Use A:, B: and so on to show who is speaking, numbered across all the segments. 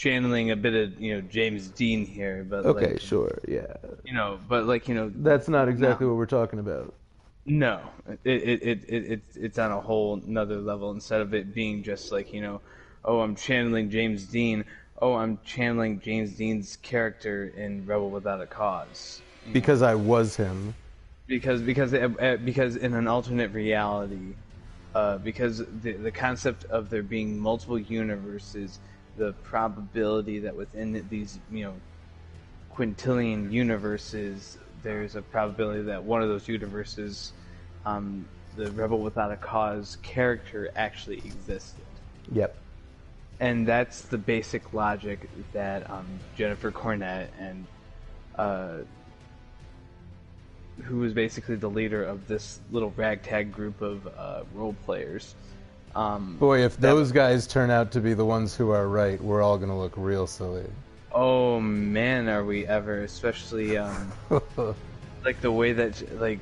A: channeling a bit of James Dean here, but
B: Okay,
A: like
B: sure, yeah.
A: but like
B: That's not exactly
A: now.
B: what we're talking about.
A: No, it's on a whole another level. Instead of it being just like, oh, I'm channeling James Dean. Oh, I'm channeling James Dean's character in Rebel Without a Cause.
B: Because I was him.
A: Because in an alternate reality, because the concept of there being multiple universes, the probability that within these quintillion universes, there's a probability that one of those universes, the Rebel Without a Cause character actually existed.
B: Yep.
A: And that's the basic logic that Jennifer Cornett and who was basically the leader of this little ragtag group of role players.
B: Boy, if
A: That
B: those guys turn out to be the ones who are right, we're all gonna look real silly.
A: Oh man, are we ever? Especially like the way that let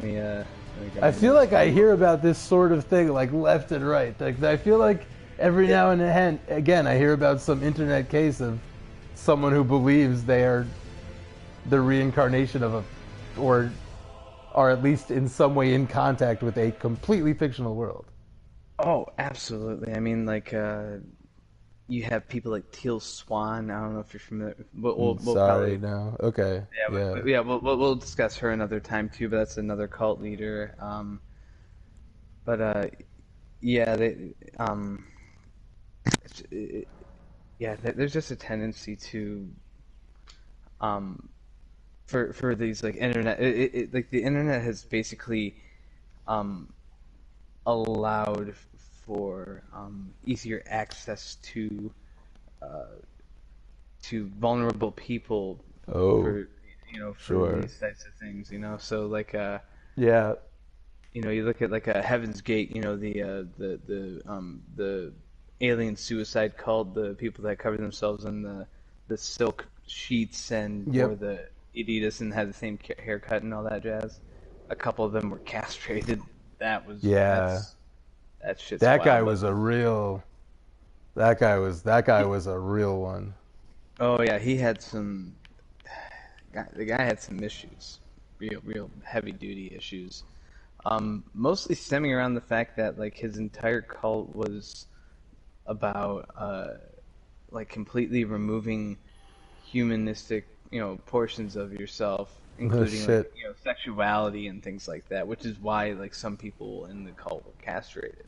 A: me
B: I
A: grab
B: feel
A: this.
B: like I hear about this sort of thing like left and right. Like I feel like every now and then, again, I hear about some internet case of someone who believes they are the reincarnation of a, or are at least in some way in contact with a completely fictional world.
A: Oh, absolutely. I mean, like you have people like Teal Swan. I don't know if you're familiar. We'll
B: Sorry,
A: probably
B: no. Okay, yeah.
A: yeah we'll discuss her another time too. But that's another cult leader. But yeah, it, yeah, there's just a tendency to um for these like internet like the internet has basically um allowed for easier access uh to vulnerable people
B: Oh,
A: for for
B: sure.
A: these types of things, so like
B: Yeah.
A: you look at like a Heaven's Gate, the alien suicide cult, the people that cover themselves in the silk sheets and wore
B: Yep.
A: the Adidas and had the same haircut and all that jazz. A couple of them were castrated.
B: Yeah.
A: That shit's
B: That guy
A: wild. But
B: was a real. That guy was a real one.
A: oh yeah, he had some. The guy had some issues, real heavy duty issues. Mostly stemming around the fact that like his entire cult was about like completely removing humanistic portions of yourself,
B: No
A: including like
B: shit.
A: sexuality and things like that, which is why like some people in the cult were castrated.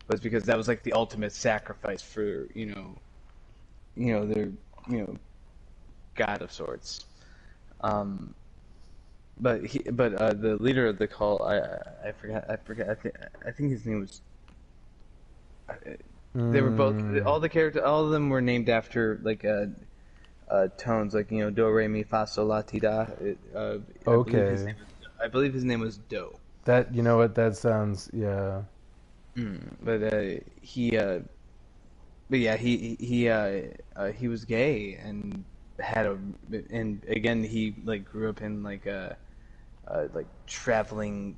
A: Was because that was like the ultimate sacrifice for their god of sorts. Um, but the leader of the cult, I think his name was. They were both
B: Mm,
A: all the characters. All of them were named after like tones, like do re mi fa sol la ti da.
B: okay.
A: I believe his name was Do.
B: That you know what that sounds. Yeah.
A: But yeah, he was gay and had a and again he like grew up in like traveling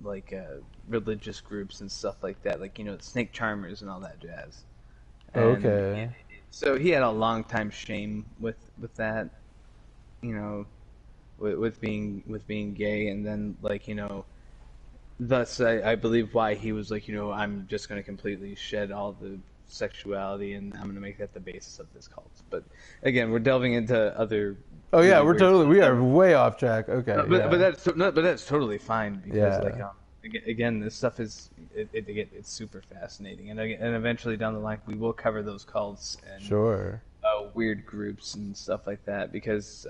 A: religious groups and stuff like that, like snake charmers and all that jazz. And
B: Okay.
A: so he had a long time shame with that, you know, with being gay, and then thus I believe why he was like, I'm just going to completely shed all the sexuality and I'm going to make that the basis of this cult. But again, we're delving into other
B: Oh yeah,
A: really
B: we're
A: weird
B: totally.
A: stuff.
B: We are way off track. Okay.
A: But
B: Yeah.
A: that's totally fine because
B: Yeah.
A: again this stuff is it's super fascinating, and eventually down the line we will cover those cults and
B: Sure.
A: weird groups and stuff like that because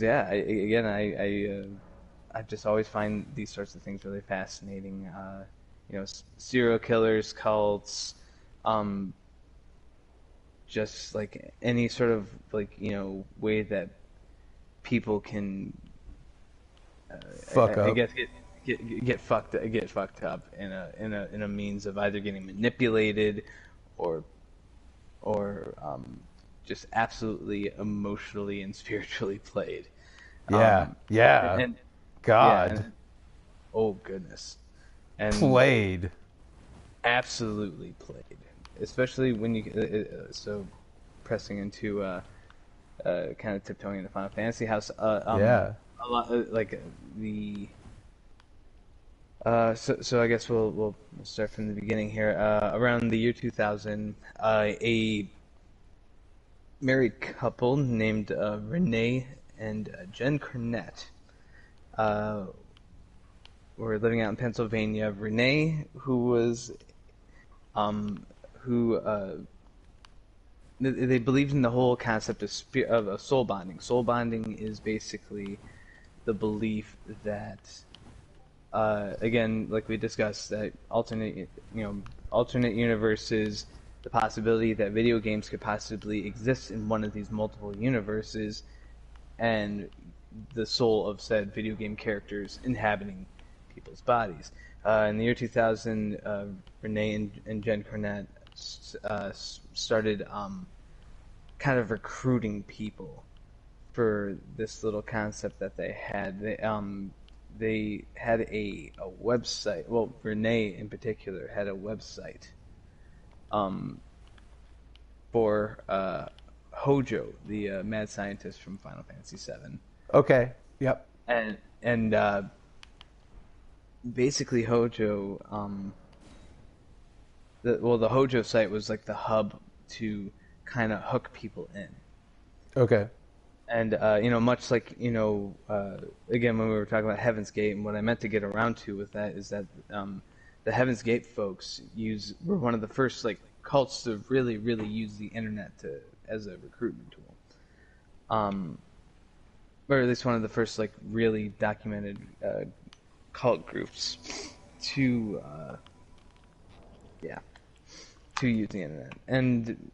A: yeah I just always find these sorts of things really fascinating. Serial killers, cults, um, just like any sort of way that people can,
B: Fuck
A: I
B: up.
A: guess get fucked up in a means of either getting manipulated or just absolutely emotionally and spiritually played.
B: Yeah. Yeah.
A: And yeah,
B: God.
A: and oh goodness, and
B: Played.
A: absolutely played, especially when you so pressing into kind of tiptoeing into Final Fantasy House.
B: Yeah.
A: A lot like the so I guess we'll start from the beginning here. Around the year 2000, a married couple named Renee and Jen Cornett uh, were living out in Pennsylvania. Renee, who was who they believed in the whole concept of soul bonding. Soul bonding is basically the belief that again, like we discussed, that alternate universes, the possibility that video games could possibly exist in one of these multiple universes, and the soul of said video game characters inhabiting people's bodies. In the year 2000, Renee and Jen Cornett started kind of recruiting people for this little concept that they had. They had a website. Well, Renee in particular had a website for Hojo, the mad scientist from Final Fantasy VII,
B: Okay. Yep.
A: and basically Hojo, the Hojo site was like the hub to kind of hook people in.
B: Okay.
A: And much like again when we were talking about Heaven's Gate, and what I meant to get around to with that is that the Heaven's Gate folks were one of the first like cults to really use the internet as a recruitment tool, or at least one of the first like really documented cult groups to to use the internet. And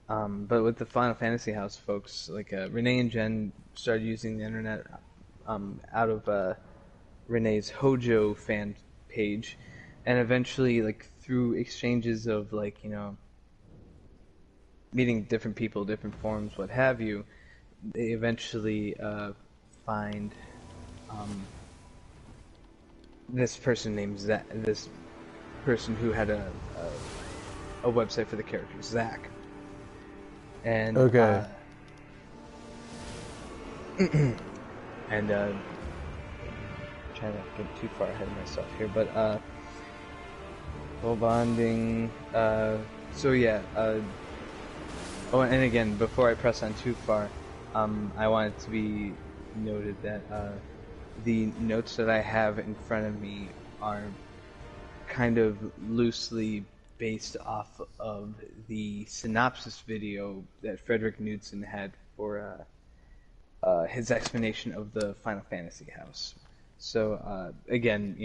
A: but with the Final Fantasy House folks, like Renee and Jen started using the internet out of Renee's Hojo fan page, and eventually, like through exchanges of like meeting different people, different forums, what have you, they eventually find this person named Zach, this person who had a website for the character Zach. And
B: Okay.
A: and trying to get too far ahead of myself here, but full bonding. So yeah. Oh, and again, before I press on too far, I want it to be noted that the notes that I have in front of me are kind of loosely based off of the synopsis video that Frederick Knudsen had for his explanation of the Final Fantasy House. So again,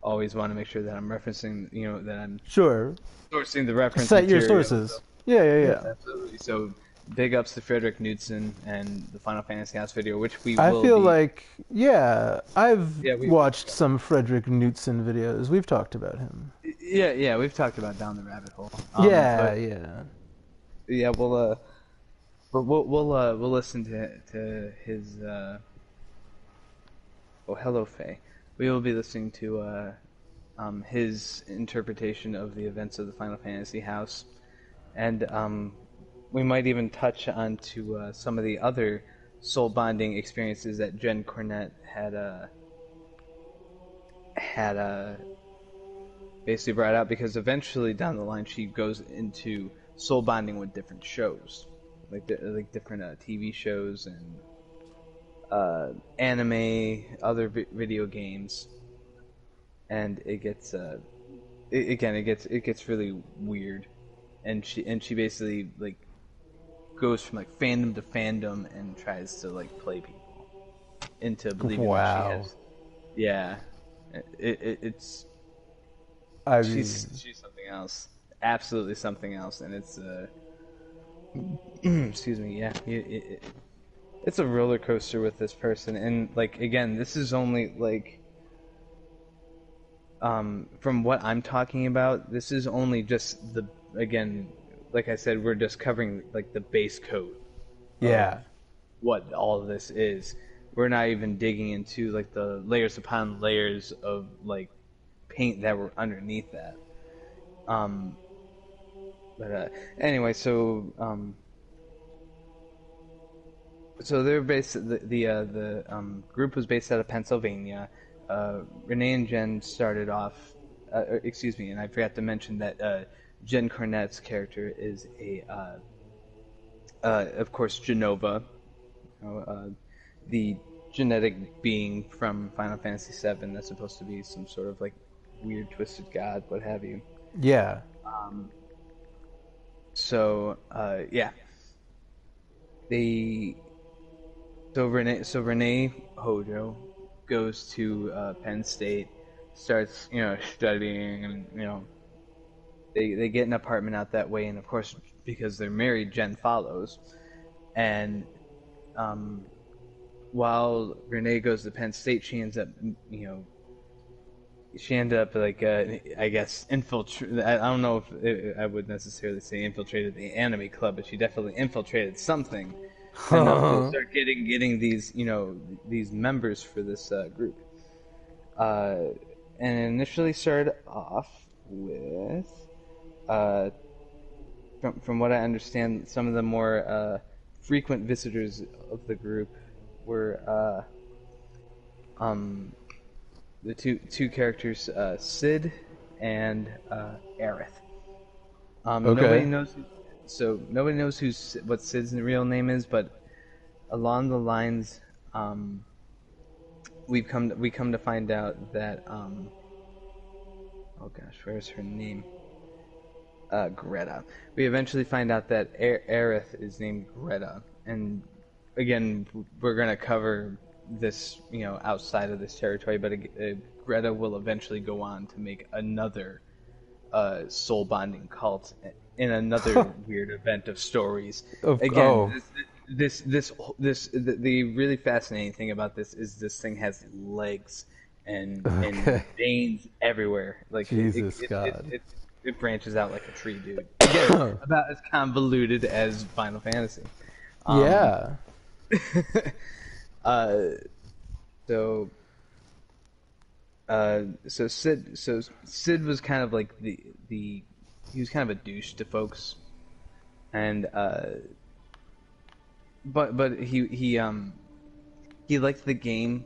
A: always want to make sure that I'm referencing, that I'm
B: Sure.
A: sourcing the reference
B: Cite your
A: material.
B: sources.
A: So,
B: Yeah, yeah,
A: yeah,
B: yeah.
A: absolutely. So big ups to Frederick Knudsen and the Final Fantasy House video, which we
B: I
A: will
B: feel
A: be.
B: like, yeah, I've
A: Yeah, we
B: watched some Frederick Knudsen videos. We've talked about him.
A: yeah, we've talked about Down the Rabbit Hole.
B: Yeah,
A: But
B: yeah.
A: yeah, we'll listen to his. Oh, hello, Faye. We will be listening to his interpretation of the events of the Final Fantasy House, and we might even touch on to some of the other soul bonding experiences that Jen Cornett had basically brought out, because eventually down the line she goes into soul bonding with different shows, like different TV shows and anime, other video games, and it gets it gets really weird, and she basically like goes from like fandom to fandom and tries to like play people into believing that she
B: Wow.
A: has. Yeah, it's
B: I
A: she's
B: mean,
A: she's something else, absolutely something else, and it's excuse me, yeah, it's a roller coaster with this person, and like again, this is only like from what I'm talking about, this is only just the again, like I said, we're just covering like the base coat of
B: yeah.
A: what all of this is. We're not even digging into like the layers upon layers of like paint that were underneath that. Um, but anyway, so they're based the group was based out of Pennsylvania. Renee and Jen started off. Excuse me, and I forgot to mention that Jen Cornette's character is of course, Genova, the genetic being from Final Fantasy VII that's supposed to be some sort of like weird, twisted god, what have you.
B: Yeah.
A: Um, yeah, they Renee Hojo goes to Penn State, starts studying, and they get an apartment out that way, and of course because they're married, Jen follows, and while Renee goes to Penn State, she ends up she ended up like I guess infiltrate. I don't know if I would necessarily say infiltrated the anime club, but she definitely infiltrated something enough to start getting these these members for this group. And initially started off with from what I understand, some of the more frequent visitors of the group were the two characters, Sid and Aerith. Nobody
B: Okay.
A: knows. Nobody knows what Sid's real name is, but along the lines, we come to find out that oh gosh, where's her name? Greta. We eventually find out that Aerith is named Greta, and again, we're gonna cover this, outside of this territory, but Greta will eventually go on to make another soul bonding cult in another weird event of stories. Again,
B: Oh,
A: the really fascinating thing about this is this thing has legs and
B: okay.
A: veins everywhere. Like
B: Jesus God.
A: it branches out like a tree, dude. Again, about as convoluted as Final Fantasy. Um,
B: Yeah.
A: uh, so Sid was kind of like the he was kind of a douche to folks, and but he liked the game,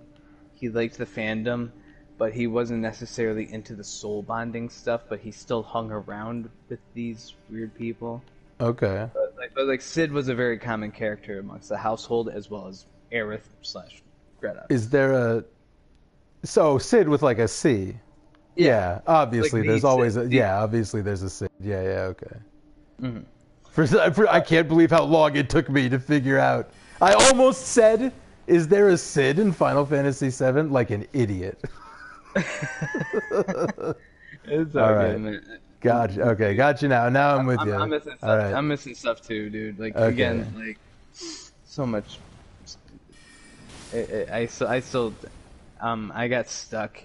A: he liked the fandom, but he wasn't necessarily into the soul bonding stuff. But he still hung around with these weird people.
B: Okay.
A: But Sid was a very common character amongst the household, as well as Aerith slash Greta.
B: Is there a so Sid with like a C?
A: Yeah,
B: Yeah.
A: like
B: Obviously,
A: the
B: there's always a
A: the.
B: yeah. Obviously, there's a Sid. Yeah. Yeah. Okay.
A: Mhm.
B: I can't believe how long it took me to figure out. I almost said, "Is there a Sid in Final Fantasy VII?" Like an idiot.
A: It's
B: All
A: all good,
B: right.
A: man.
B: Gotcha. Okay. Got you now. Now I'm with
A: I'm
B: you.
A: missing
B: All
A: stuff.
B: right.
A: I'm missing stuff too, dude. Like
B: Okay.
A: again, like so much. I still, I got stuck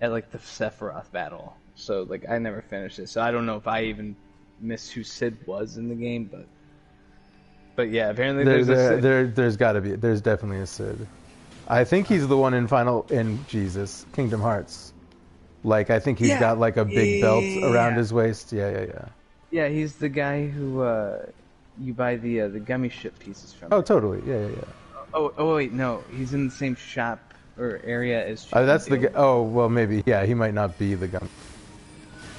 A: at like the Sephiroth battle, so like I never finished it. So I don't know if I even missed who Sid was in the game, but yeah, apparently there's a Sid.
B: There's got to be. There's definitely a Sid. I think he's the one in Jesus Kingdom Hearts. Like I think he's
A: Yeah,
B: got like a big belt around
A: yeah,
B: his waist. Yeah. Yeah. Yeah.
A: yeah. He's the guy who you buy the gummy ship pieces from.
B: Oh, totally. Yeah. Yeah. Yeah.
A: Oh wait, no, he's in the same shop or area as
B: That's the.
A: Chippendale.
B: Oh well, maybe. Yeah, he might not be the gun.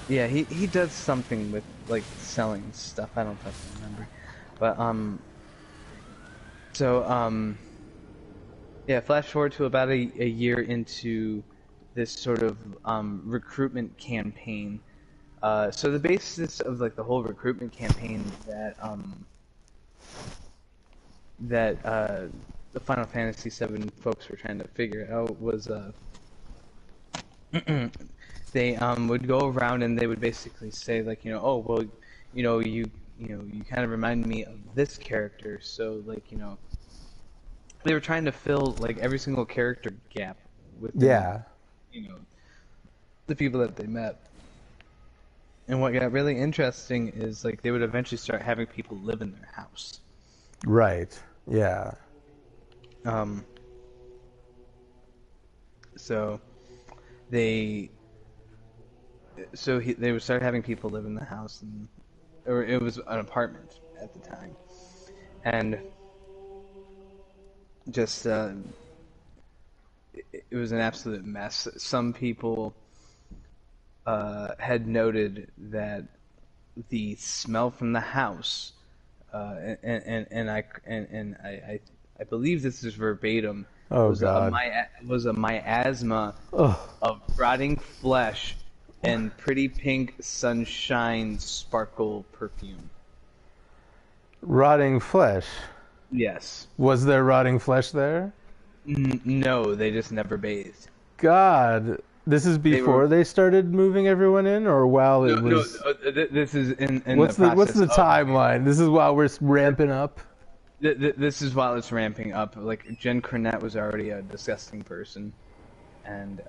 A: Yeah, he does something with like selling stuff. I don't fucking remember, but so yeah. Flash forward to about a year into this sort of recruitment campaign. So the basis of like the whole recruitment campaign that the Final Fantasy VII folks were trying to figure out was they would go around and they would basically say like oh well you kind of remind me of this character, so like they were trying to fill like every single character gap within
B: Yeah.
A: the people that they met. And what got really interesting is like they would eventually start having people live in their house.
B: Right. Yeah.
A: So they so they would start having people live in the house, or it was an apartment at the time, and just it was an absolute mess. Some people had noted that the smell from the house, and I believe this is verbatim,
B: Oh
A: was a
B: God.
A: my was a miasma
B: Oh,
A: of rotting flesh and pretty pink sunshine sparkle perfume.
B: rotting flesh.
A: Yes.
B: Was there rotting flesh there?
A: No, they just never bathed.
B: God, this is
A: They were
B: before they started moving everyone in, or while it
A: no.
B: was.
A: This is in the
B: What's
A: process
B: the
A: of.
B: timeline? This is while we're ramping up.
A: This is while it's ramping up. Like Jen Cornette was already a disgusting person, and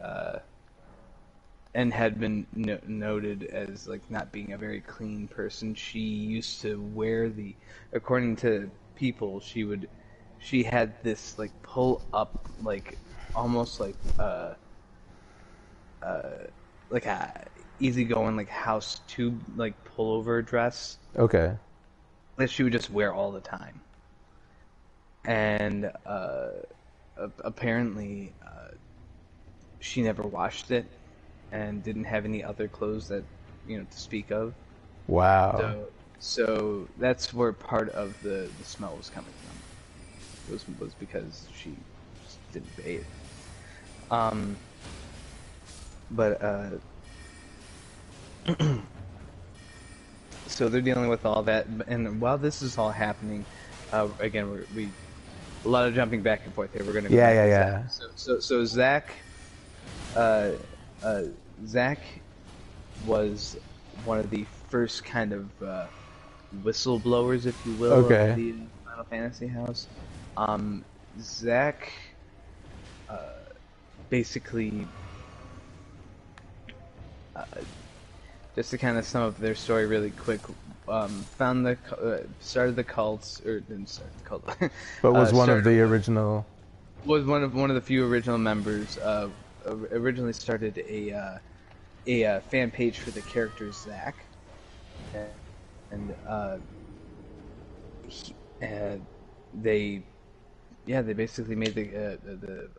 A: had been noted as like not being a very clean person. She used to wear according to people, she had this like pull up, like almost like a easygoing like house tube like pullover dress
B: Okay.
A: that she would just wear all the time. And apparently she never washed it and didn't have any other clothes that to speak of.
B: Wow.
A: So that's where part of the smell was coming from. Was because she just didn't bathe. But so they're dealing with all that, and while this is all happening, again we a lot of jumping back and forth here. We're gonna go back to
B: Yeah.
A: Zach. So Zach, uh, Zach was one of the first kind of whistleblowers, if you will,
B: Okay.
A: of the Final Fantasy house. Zach basically, just to kind of sum up their story really quick, found started the cults, or didn't start the cult,
B: But was one of
A: started
B: the original.
A: was one of the few original members. Originally started a fan page for the character Zack, and they basically made the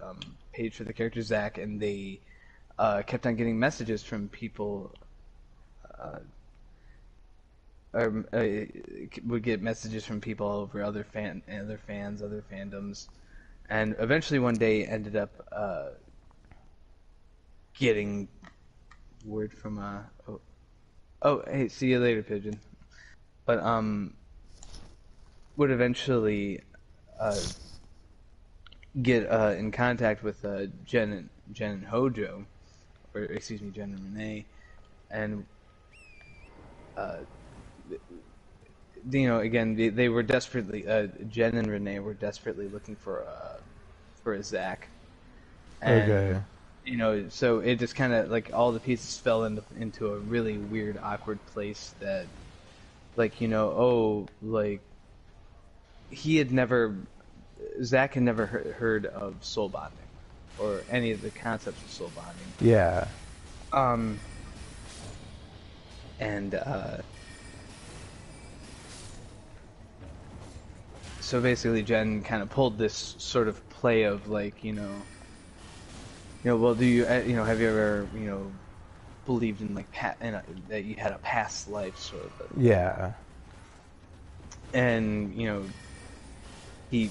A: page for the character Zack, and they kept on getting messages from people. Or would get messages from people all over, other fans, other fandoms, and eventually one day ended up getting word from hey, see you later, pigeon. But would eventually get in contact with Jen and Hojo, or excuse me, Jen and Renee, and again, they were desperately, Jen and Renee were desperately looking for a Zack, and
B: Okay.
A: so it just kind of like all the pieces fell into a really weird, awkward place that, like, like Zack had never heard of soul bonding or any of the concepts of soul bonding.
B: Yeah.
A: And so basically Jen kind of pulled this sort of play of like, well, do you, have you ever, believed in like that you had a past life sort of a,
B: Yeah.
A: and he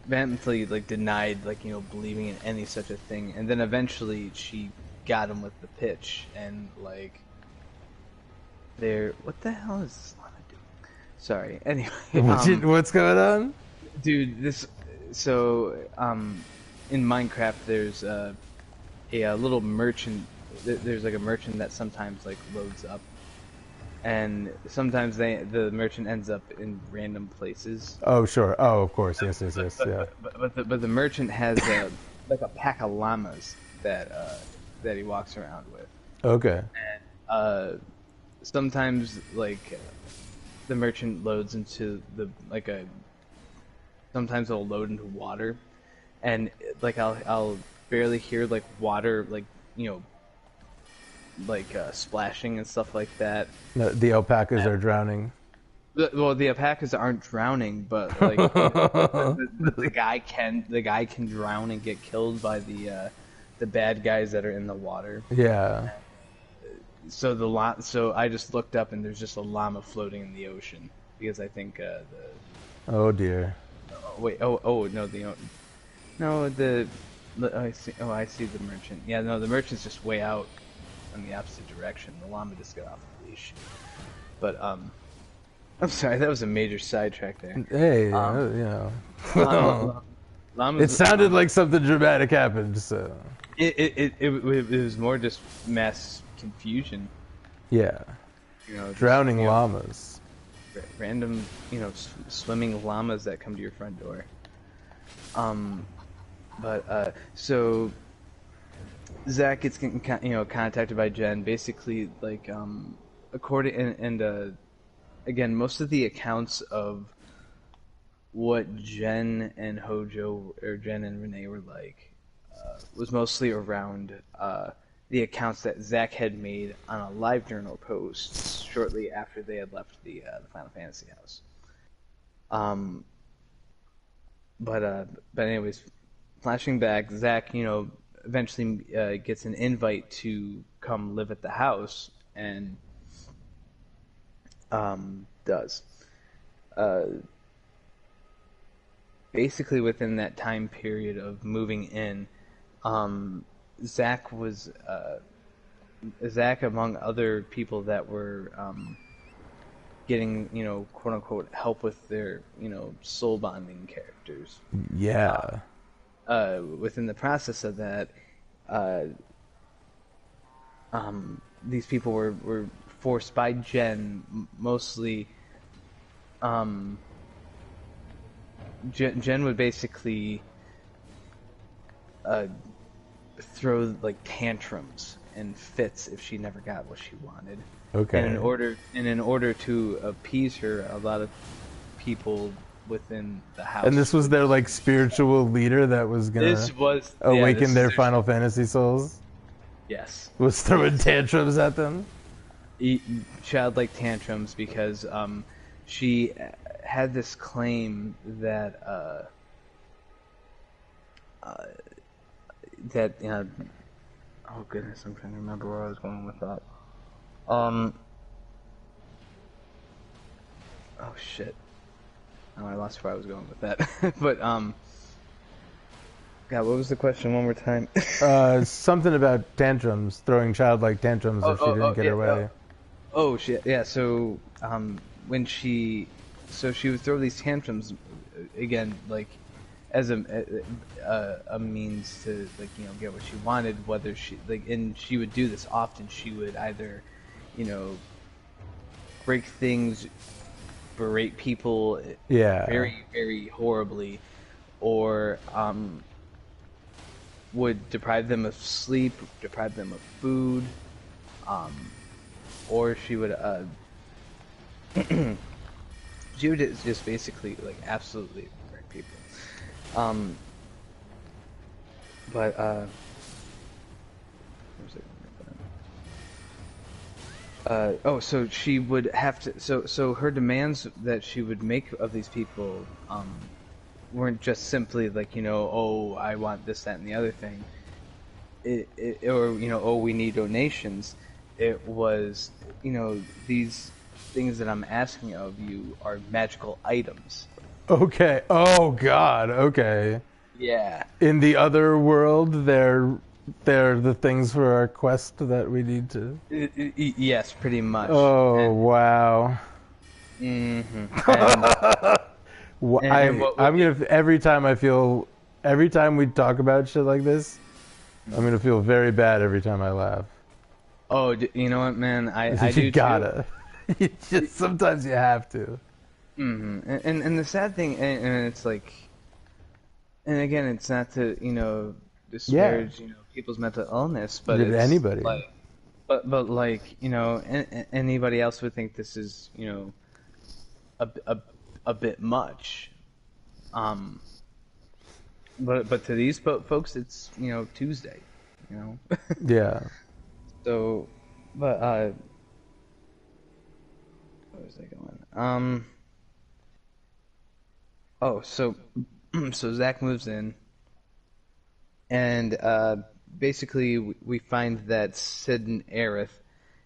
A: vehemently like denied like believing in any such a thing, and then eventually she got him with the pitch, and like what the hell is this llama doing? Sorry. Anyway,
B: What's going on?
A: dude, in Minecraft there's a little merchant. There's like a merchant that sometimes like loads up, and sometimes the merchant ends up in random places.
B: Oh, sure. Oh, of course. Yes. Yeah.
A: But the merchant has like a pack of llamas that he walks around with.
B: Okay.
A: And sometimes like the merchant loads into sometimes it'll load into water, and like I'll barely hear like water, like like splashing and stuff like that.
B: The alpacas are drowning.
A: Well, the alpacas aren't drowning, but like the guy can drown and get killed by the bad guys that are in the water.
B: Yeah.
A: So I just looked up and there's just a llama floating in the ocean because I think
B: Oh dear.
A: oh, wait oh no no I see the merchant. Yeah, no, the merchant's just way out in the opposite direction. The llama just got off the leash. But I'm sorry, that was a major sidetrack there.
B: Hey,
A: Llama,
B: it sounded like something dramatic happened. So
A: it was more just mass confusion.
B: yeah,
A: Just,
B: drowning llamas.
A: Random, swimming llamas that come to your front door. So Zach gets contacted by Jen. Basically, like according and again, most of the accounts of what Jen and Hojo or Jen and Renee were like was mostly around the accounts that Zach had made on a live journal post shortly after they had left the Final Fantasy house. But anyways, flashing back, Zach, eventually gets an invite to come live at the house and does. Basically, within that time period of moving in, Zach, among other people that were getting, quote unquote, help with their, soul bonding characters.
B: Yeah.
A: Within the process of that, these people were forced by Jen, mostly. Jen would basically throw like tantrums and fits if she never got what she wanted.
B: Okay.
A: And in order to appease her, a lot of people within the house.
B: And this was their like spiritual leader that was gonna awaken their Final Fantasy souls.
A: Yes.
B: Was throwing tantrums at them.
A: Childlike tantrums because she had this claim that oh goodness, I'm trying to remember where I was going with that. Oh shit. Oh, I lost where I was going with that. But God, what was the question one more time?
B: Something about tantrums, throwing childlike tantrums if she didn't get her way.
A: Oh shit, yeah. So when she would throw these tantrums again, like as a means to get what she wanted. Whether she and she would do this often. She would either, break things, berate people, very very horribly, or would deprive them of sleep, deprive them of food, or she would she would just basically absolutely break people. But where was it? So she would have to. So her demands that she would make of these people weren't just simply oh, I want this, that, and the other thing. Or oh, we need donations. It was these things that I'm asking of you are magical items.
B: Okay. Oh God. Okay.
A: Yeah.
B: In the other world, they're the things for our quest that we need to.
A: Yes, pretty much.
B: Oh wow.
A: Mm-hmm.
B: I'm gonna every time we talk about shit like this, I'm gonna feel very bad every time I laugh.
A: Oh, you know what, man? I
B: you
A: do
B: gotta. You just sometimes you have to.
A: Mm-hmm. And the sad thing, and it's like, and again, it's not to disparage people's mental illness, but it's
B: anybody.
A: But anybody else would think this is a bit much. But to these folks, it's Tuesday.
B: Yeah.
A: So But where was I going? Oh, so so Zach moves in, and basically we find that Sid and Aerith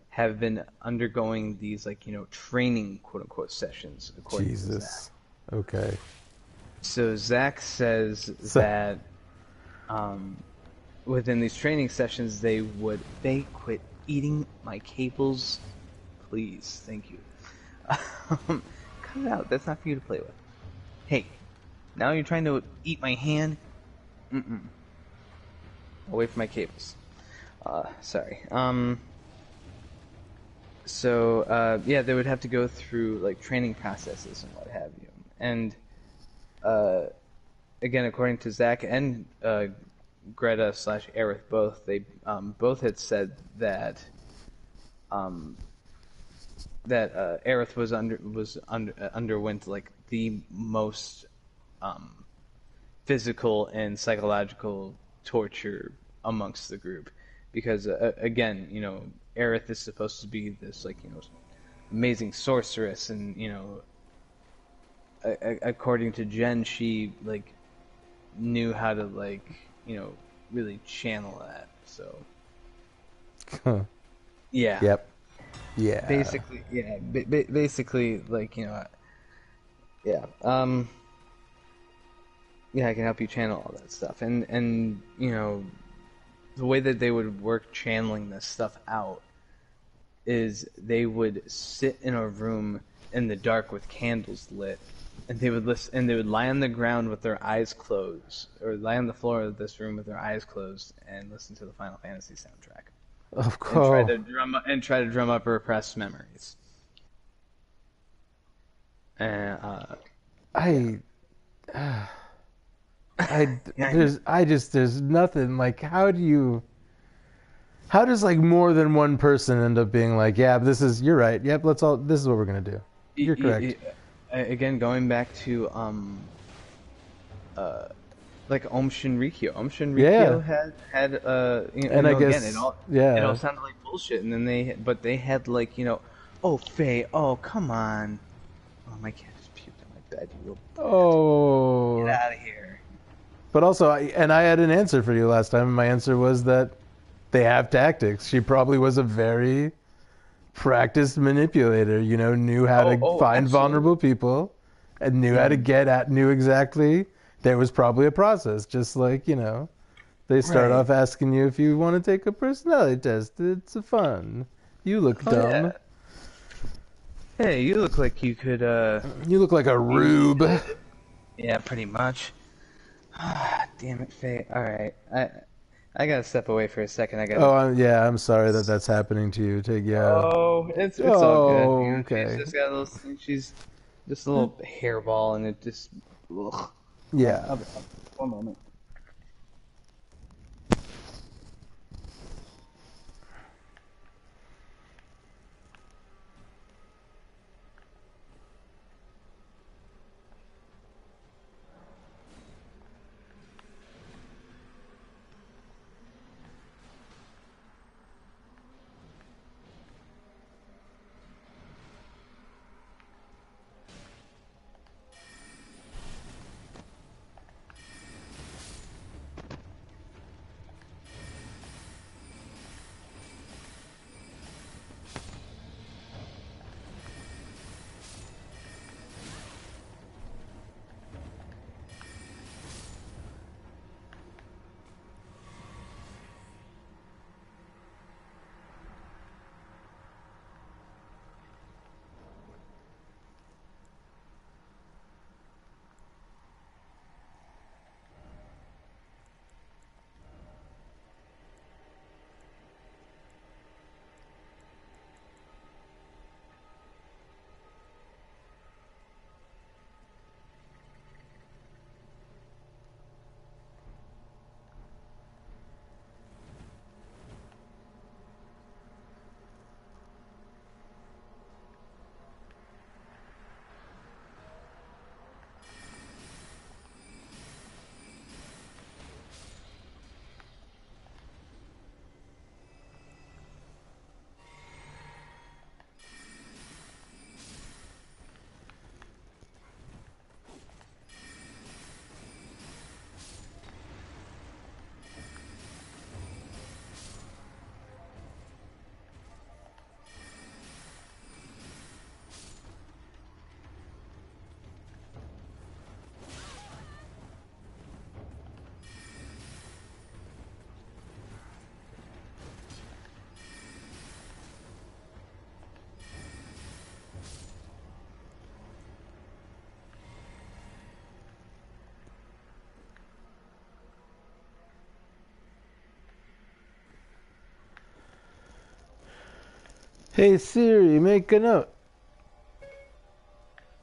A: have been undergoing these like training quote unquote sessions according to Zach.
B: Jesus. Okay.
A: So Zach says
B: So,
A: that um, within these training sessions they quit eating my cables, please, thank you. Cut it out. That's not for you to play with. Hey, now you're trying to eat my hand. Mm-mm. Away from my cables. Sorry. So yeah, they would have to go through like training processes and what have you. And uh, again, according to Zach and Greta slash Aerith, both they both had said that um, Aerith underwent like the most physical and psychological torture amongst the group, because again, Aerith is supposed to be this like amazing sorceress, and according to Jen, she like knew how to like really channel that. So yeah,
B: yep. Yeah.
A: basically yeah, basically like yeah yeah, I can help you channel all that stuff, and the way that they would work channeling this stuff out is they would sit in a room in the dark with candles lit, and they would listen, and they would lie on the ground with their eyes closed, or lie on the floor of this room with their eyes closed, and listen to the Final Fantasy soundtrack,
B: Of
A: and
B: course.
A: try to drum up repressed memories. And yeah,
B: I,
A: yeah,
B: there's nothing like, how does like more than one person end up being like, yeah, you're right. Yep. This is what we're going to do. You're correct.
A: again, going back to uh, like Om Shinrikyo. Om
B: Yeah.
A: Shinrikyo had
B: And I
A: again,
B: guess,
A: it all
B: yeah.
A: sounded like bullshit, and then they had like oh Faye, oh come on, oh my cat just puked on my bed, you little brat, get
B: Oh.
A: out of here.
B: But also, I had an answer for you last time, and my answer was that they have tactics. She probably was a very practiced manipulator, knew how to find
A: Absolutely,
B: vulnerable people and knew how to
A: hmm
B: knew exactly. There was probably a process, just like, they start
A: right.
B: off asking you if you want to take a personality test. It's fun. You look
A: Oh yeah,
B: dumb.
A: hey, you look like you could
B: You look like a
A: be
B: rube.
A: manipulated. Yeah, pretty much. Ah, damn it, Faye. All right, I gotta step away for a second. I gotta.
B: Oh, yeah, I'm sorry that that's happening to you. Yeah.
A: Oh, it's all good.
B: Oh,
A: She's
B: okay.
A: just got a little. She's just a little hairball, and it just. Ugh. All right,
B: Yeah.
A: one moment.
B: Hey Siri, make a note.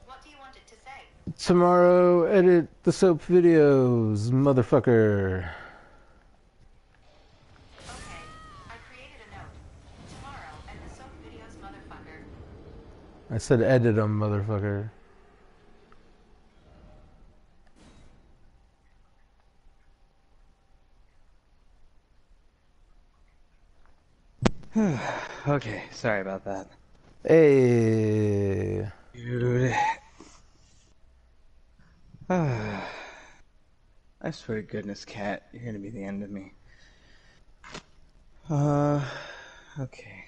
C: What do you want it to say?
B: Tomorrow, edit the soap videos, motherfucker.
C: Okay, I created a note. Tomorrow, and the soap videos, motherfucker.
B: I said edit them, motherfucker.
A: Okay, sorry about that.
B: Hey.
A: Dude. I swear to goodness, Cat, you're gonna be the end of me. Okay.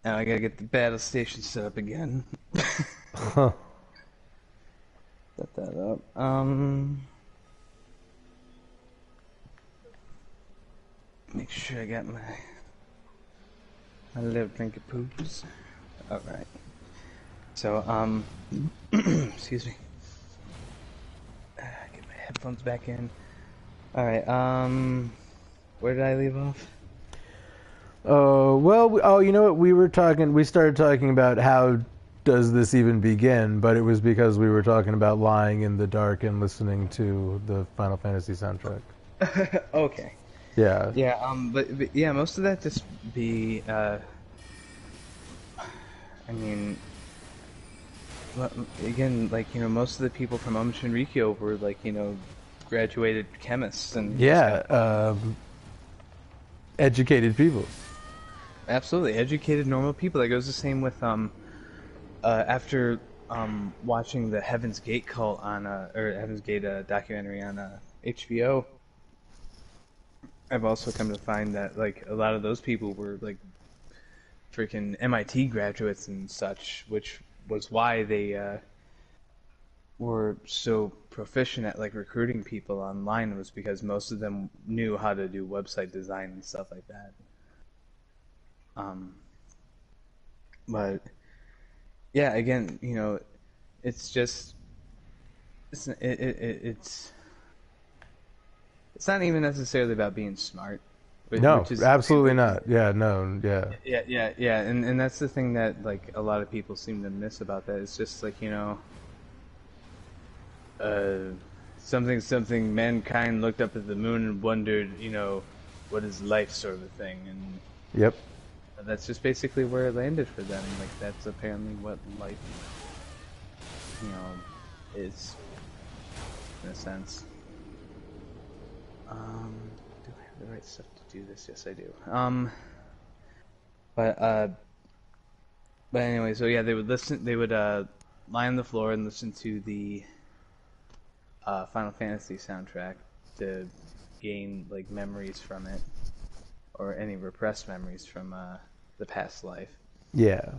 A: Now I gotta get the battle station set up again.
B: Huh.
A: Set that up. Make sure I got my little drink of poops. Alright. So, excuse me. Get my headphones back in. Alright, where did I leave off?
B: Well, you know what? We started talking about how does this even begin, but it was because we were talking about lying in the dark and listening to the Final Fantasy soundtrack.
A: Okay.
B: Yeah.
A: Yeah, but yeah, most of that just be, I mean, again, like, most of the people from Om Shinrikyo were, like, graduated chemists and
B: Yeah, educated people.
A: absolutely educated, normal people. That goes the same with, after, watching the Heaven's Gate cult on, or Heaven's Gate, documentary on, HBO, I've also come to find that, like, a lot of those people were, like, freaking MIT graduates and such, which was why they were so proficient at like recruiting people online, was because most of them knew how to do website design and stuff like that. Um, but yeah, again, it's just it's not even necessarily about being smart,
B: No,
A: which is
B: absolutely not. Yeah, no, yeah.
A: yeah, and that's the thing that like a lot of people seem to miss about that. It's just like uh, something mankind looked up at the moon and wondered, what is life, sort of a thing, and
B: Yep.
A: that's just basically where it landed for them. Like that's apparently what life, is in a sense. Do I have the right stuff to do this? Yes, I do. But anyway, so yeah, they would listen. They would lie on the floor and listen to the Final Fantasy soundtrack to gain like memories from it, or any repressed memories from the past life.
B: Yeah.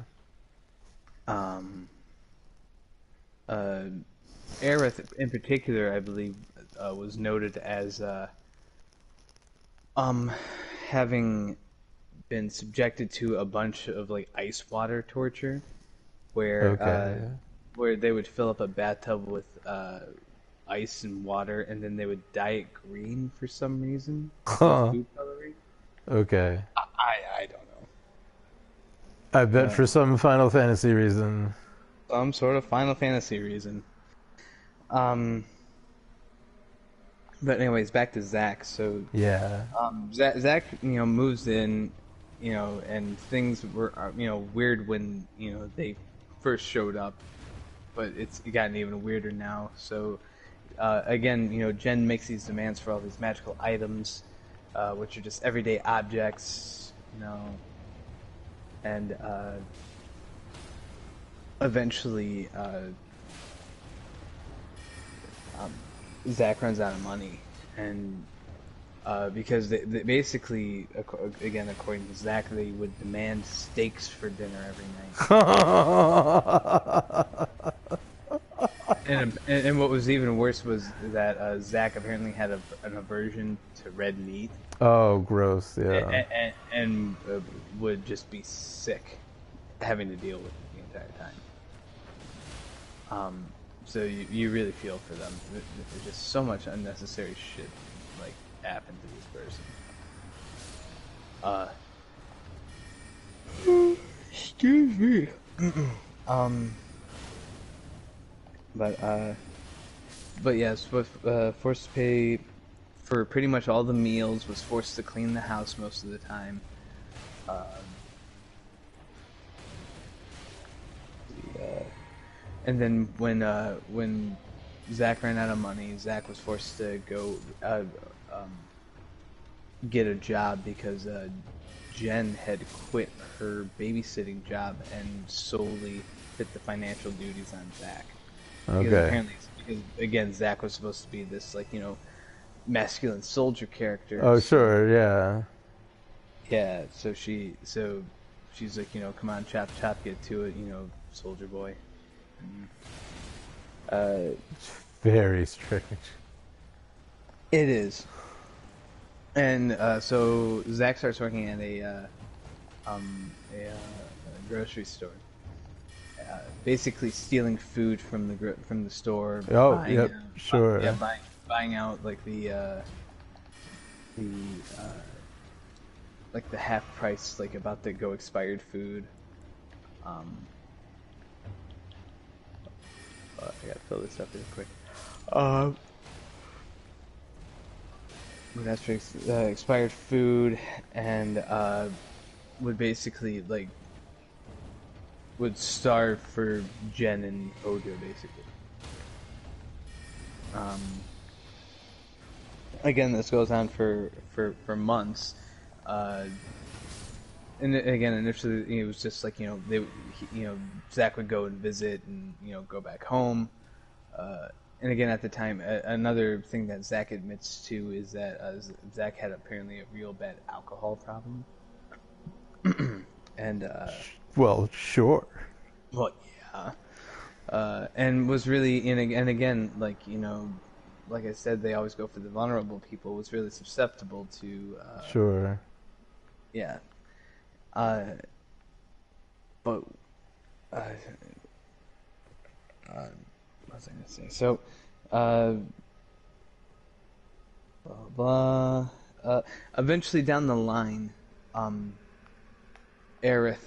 A: Um, Aerith, in particular, I believe, was noted as having been subjected to a bunch of like ice water torture,
B: Okay.
A: where they would fill up a bathtub with ice and water, and then they would dye it green for some reason with
B: Huh.
A: food coloring.
B: Okay.
A: I don't know.
B: I bet for some Final Fantasy reason.
A: Some sort of Final Fantasy reason. Um, but anyways, back to Zack. So
B: Yeah.
A: Zack, moves in, and things were, weird when they first showed up, but it's gotten even weirder now. So again, Jen makes these demands for all these magical items, which are just everyday objects, and eventually Zack runs out of money, and because they basically, again, according to Zack, they would demand steaks for dinner every night. And what was even worse was that Zack apparently had an aversion to red meat,
B: Oh, gross. Yeah.
A: and would just be sick having to deal with it the entire time. So you really feel for them. There's just so much unnecessary shit like happened to this person. Excuse me. um, but uh, but yes, was forced to pay for pretty much all the meals. Was forced to clean the house most of the time. Uh, and then when Zach ran out of money, Zach was forced to go um, get a job because Jen had quit her babysitting job and solely put the financial duties on Zach. Because
B: Okay.
A: apparently, because again, Zach was supposed to be this like masculine soldier character.
B: Oh,
A: So
B: sure, yeah.
A: yeah, so she's like, come on, chop chop, get to it, soldier boy. And,
B: Very strange.
A: it is. And so Zach starts working at a grocery store, basically stealing food from the store,
B: Oh,
A: buying
B: yep, sure.
A: yeah, buying out like the like the half price, like about to go expired food. Um, I gotta fill this up real quick. That's for expired food, and would basically like would starve for Jen and Ojo, basically. Um, Again, this goes on for months. Uh, and again, initially it was just like Zach would go and visit and go back home. And again, at the time, another thing that Zach admits to is that Zach had apparently a real bad alcohol problem. And
B: Well, sure.
A: well, yeah, and was really and again, like I said, they always go for the vulnerable people. Was really susceptible to
B: Sure.
A: yeah, uh, but uh, what was I gonna say? So, blah blah. Eventually down the line, Aerith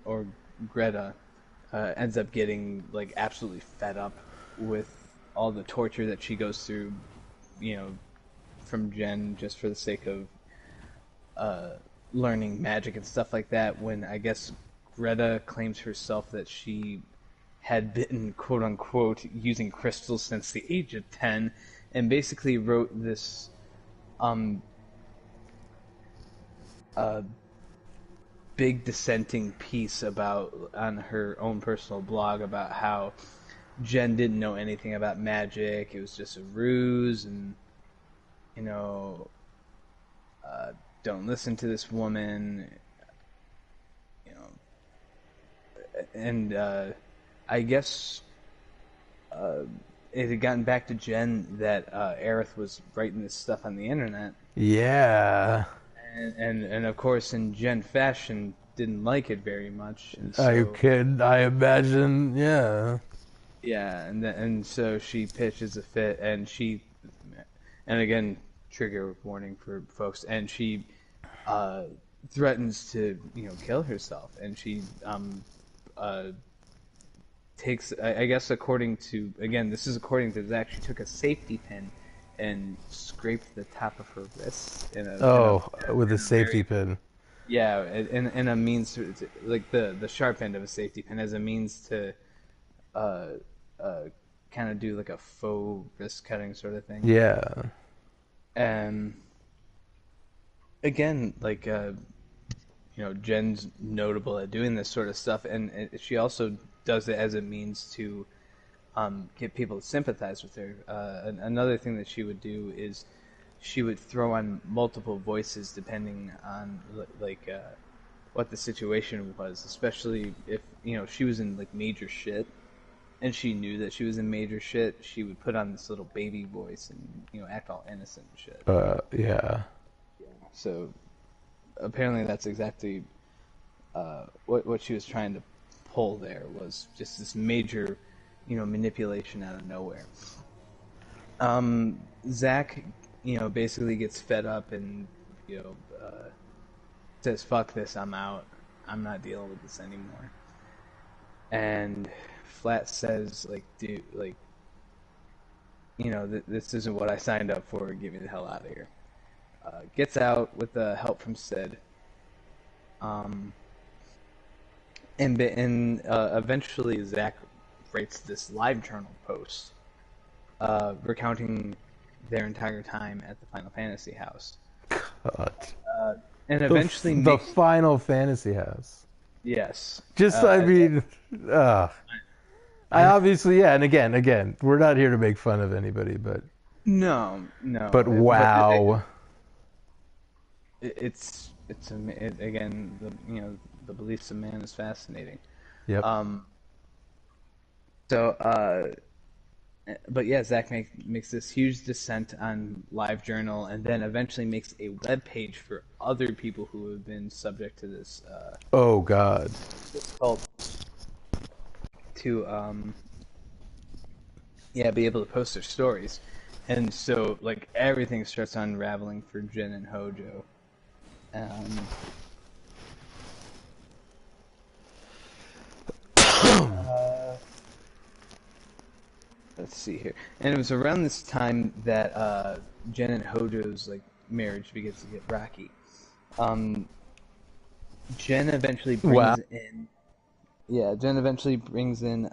A: or Greta ends up getting like absolutely fed up with all the torture that she goes through, from Jen just for the sake of learning magic and stuff like that. When I guess Greta claims herself that she had been quote unquote using crystals since the age of 10, and basically wrote this uh, big dissenting piece about on her own personal blog about how Jen didn't know anything about magic. It was just a ruse, and you know, don't listen to this woman. You know, and I guess it had gotten back to Jen that Aerith was writing this stuff on the internet,
B: Yeah.
A: and of course in Jen fashion didn't like it very much, and
B: I
A: so
B: could, I imagine, yeah.
A: yeah, and so she pitches a fit, and again, trigger warning for folks, and she uh, threatens to kill herself, and she uh, takes, I guess according to, again, this is according to Zach, she took a safety pin and scraped the top of her wrist
B: Oh, with
A: in
B: a
A: a
B: safety
A: very,
B: pin.
A: yeah, in a means like the sharp end of a safety pin as a means to uh, uh, kind of do like a faux wrist cutting sort of thing.
B: Yeah.
A: And again, Jen's notable at doing this sort of stuff, and she also does it as a means to get people to sympathize with her. Another thing that she would do is she would throw on multiple voices depending on what the situation was, especially if she was in like major shit and she knew that she was in major shit. She would put on this little baby voice and act all innocent and shit.
B: Yeah.
A: So apparently that's exactly what she was trying to pull there, was just this major manipulation out of nowhere. Zach basically gets fed up and says, fuck this, I'm out. I'm not dealing with this anymore. And Flat says, like, dude, like, this isn't what I signed up for. Get me the hell out of here. Gets out with the help from Sid. Um, and eventually Zach writes this live journal post, recounting their entire time at the Final Fantasy house.
B: God.
A: And eventually
B: The Final Fantasy house.
A: Yes.
B: Just, I mean, I obviously, yeah, and again, we're not here to make fun of anybody, but
A: no.
B: But wow.
A: Again, the beliefs of man is fascinating.
B: Yep.
A: But yeah, Zach makes this huge descent on LiveJournal, and then eventually makes a web page for other people who have been subject to this.
B: Oh God.
A: This cult to be able to post their stories, and so like everything starts unraveling for Jin and Hojo. Let's see here. And it was around this time that Jen and Hojo's like marriage begins to get rocky. Jen eventually brings in. Yeah, Jen eventually brings in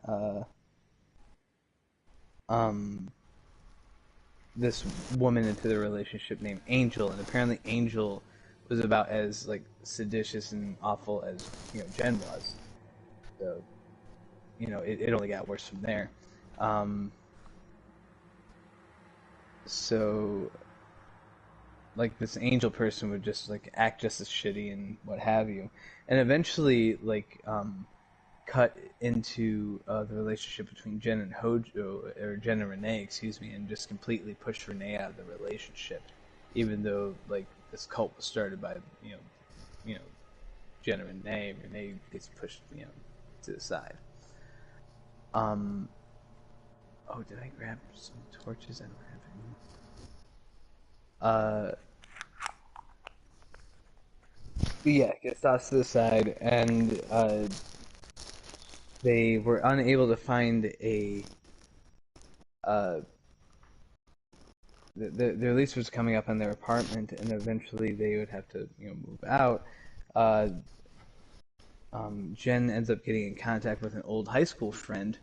A: this woman into the relationship named Angel, and apparently Angel was about as like seditious and awful as Jen was. So it only got worse from there. So like this Angel person would just like act just as shitty and what have you, and eventually like cut into the relationship between Jen and Hojo, or Jen and Renee, excuse me, and just completely pushed Renee out of the relationship, even though like this cult was started by Jen and Renee. Renee gets pushed to the side. Oh, did I grab some torches? I don't have any. Yeah, gets tossed to the side, and they were unable to find a. Their lease was coming up on their apartment, and eventually they would have to move out. Jen ends up getting in contact with an old high school friend,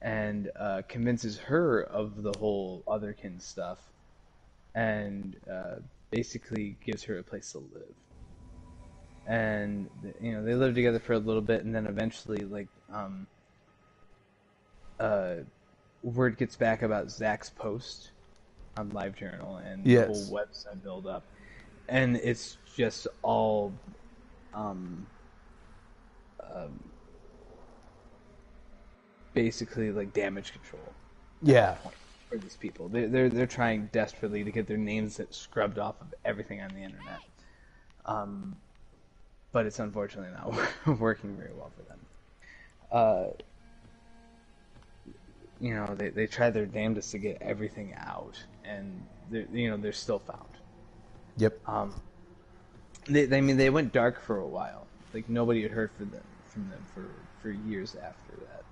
A: and convinces her of the whole otherkin stuff, and basically gives her a place to live. And they live together for a little bit, and then eventually like word gets back about Zach's post on LiveJournal and the whole website build up, and it's just all basically like damage control.
B: Yeah.
A: For these people, they're trying desperately to get their names scrubbed off of everything on the internet. But it's unfortunately not working very well for them. They try their damnedest to get everything out, and they're still found.
B: Yep.
A: They went dark for a while. Like nobody had heard from them for years after that.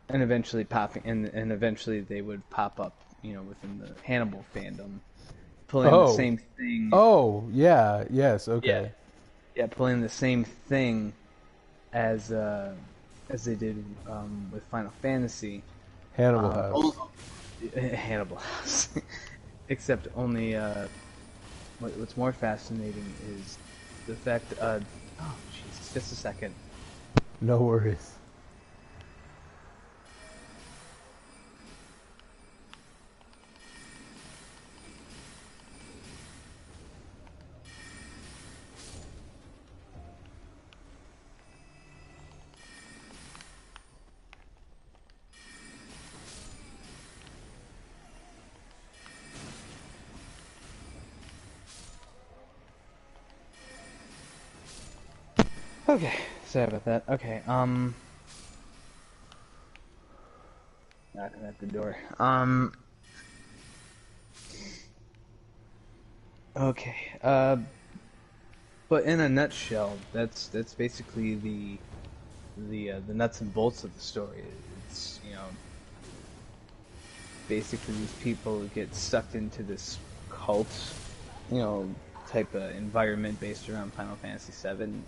A: And eventually and eventually they would pop up, within the Hannibal fandom, pulling the same thing.
B: Oh, yeah, yes, okay.
A: Yeah, pulling the same thing as they did with Final Fantasy.
B: Hannibal House.
A: Hannibal House. Except only what's more fascinating is the fact. Oh, Jesus! Just a second.
B: No worries.
A: Okay, sorry about that. Okay, knocking at the door. Okay, But in a nutshell, that's basically the nuts and bolts of the story. It's, basically these people get sucked into this cult, type of environment based around Final Fantasy VII, and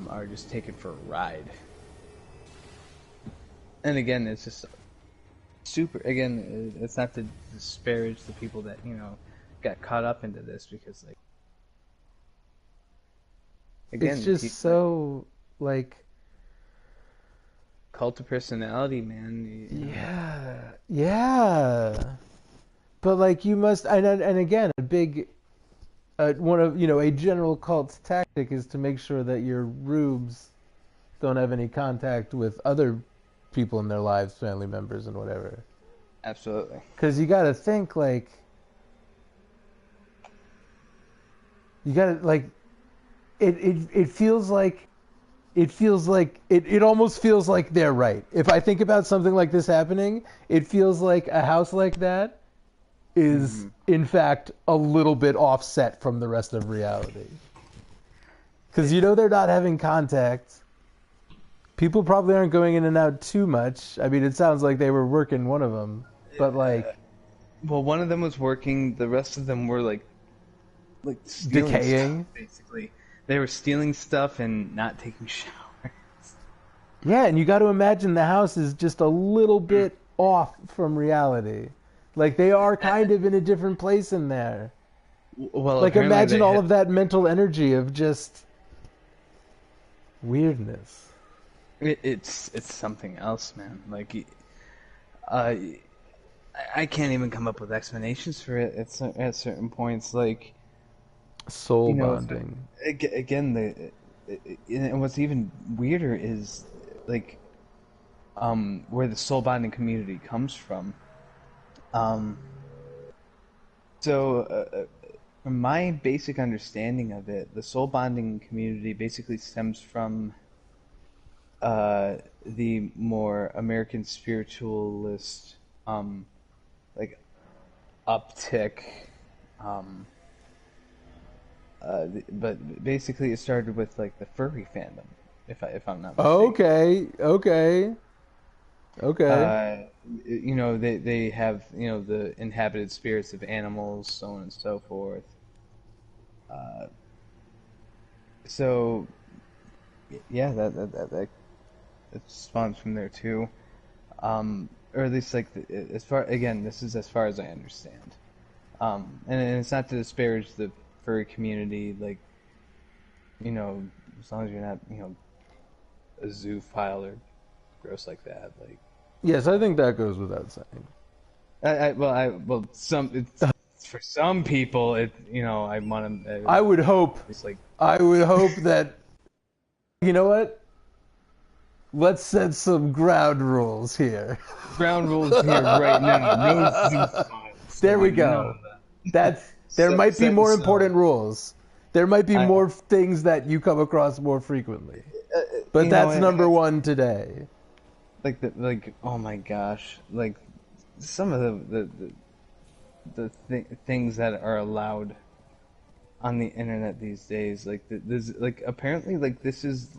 A: are just taken for a ride. And again, it's just super. Again, it's not to disparage the people that got caught up into this, because like, again,
B: It's just so like.
A: Cult of personality, man.
B: Yeah. But like you must, and again, a big, one of a general cult's tactic is to make sure that your rubes don't have any contact with other people in their lives, family members, and whatever.
A: Absolutely.
B: Because you got to think like, you got to like, it feels like. It almost feels like they're right. If I think about something like this happening, it feels like a house like that is, in fact, a little bit offset from the rest of reality. Because they're not having contact. People probably aren't going in and out too much. I mean, it sounds like they were working one of them. But like...
A: Well, one of them was working. The rest of them were like stealing
B: decaying?
A: Stuff, basically. They were stealing stuff and not taking showers.
B: Yeah, and you got to imagine the house is just a little bit off from reality. Like, they are kind of in a different place in there.
A: Well,
B: like, imagine all of that mental energy of just weirdness.
A: It's something else, man. Like, I can't even come up with explanations for it at certain points. Like,
B: soul bonding.
A: Again, and what's even weirder is like where the soul bonding community comes from. So from my basic understanding of it, the soul bonding community basically stems from the more American spiritualist like uptick. But basically, it started with like the furry fandom, if I'm not mistaken.
B: Okay.
A: They have the inhabited spirits of animals, so on and so forth. So yeah, that it spawns from there too, or at least like this is as far as I understand. And it's not to disparage the furry community, like, as long as you're not, a zoophile or gross like that, like.
B: Yes, I think that goes without saying.
A: For some people, I want to.
B: I would hope.
A: It's like.
B: I would hope that. You know what? Let's set some ground rules here.
A: Ground rules here right now. No zoophiles.
B: There we go. There might be more important rules. There might be more things that you come across more frequently. But that's number one today.
A: Oh my gosh, like some of the things that are allowed on the internet these days, like this, like apparently, like this is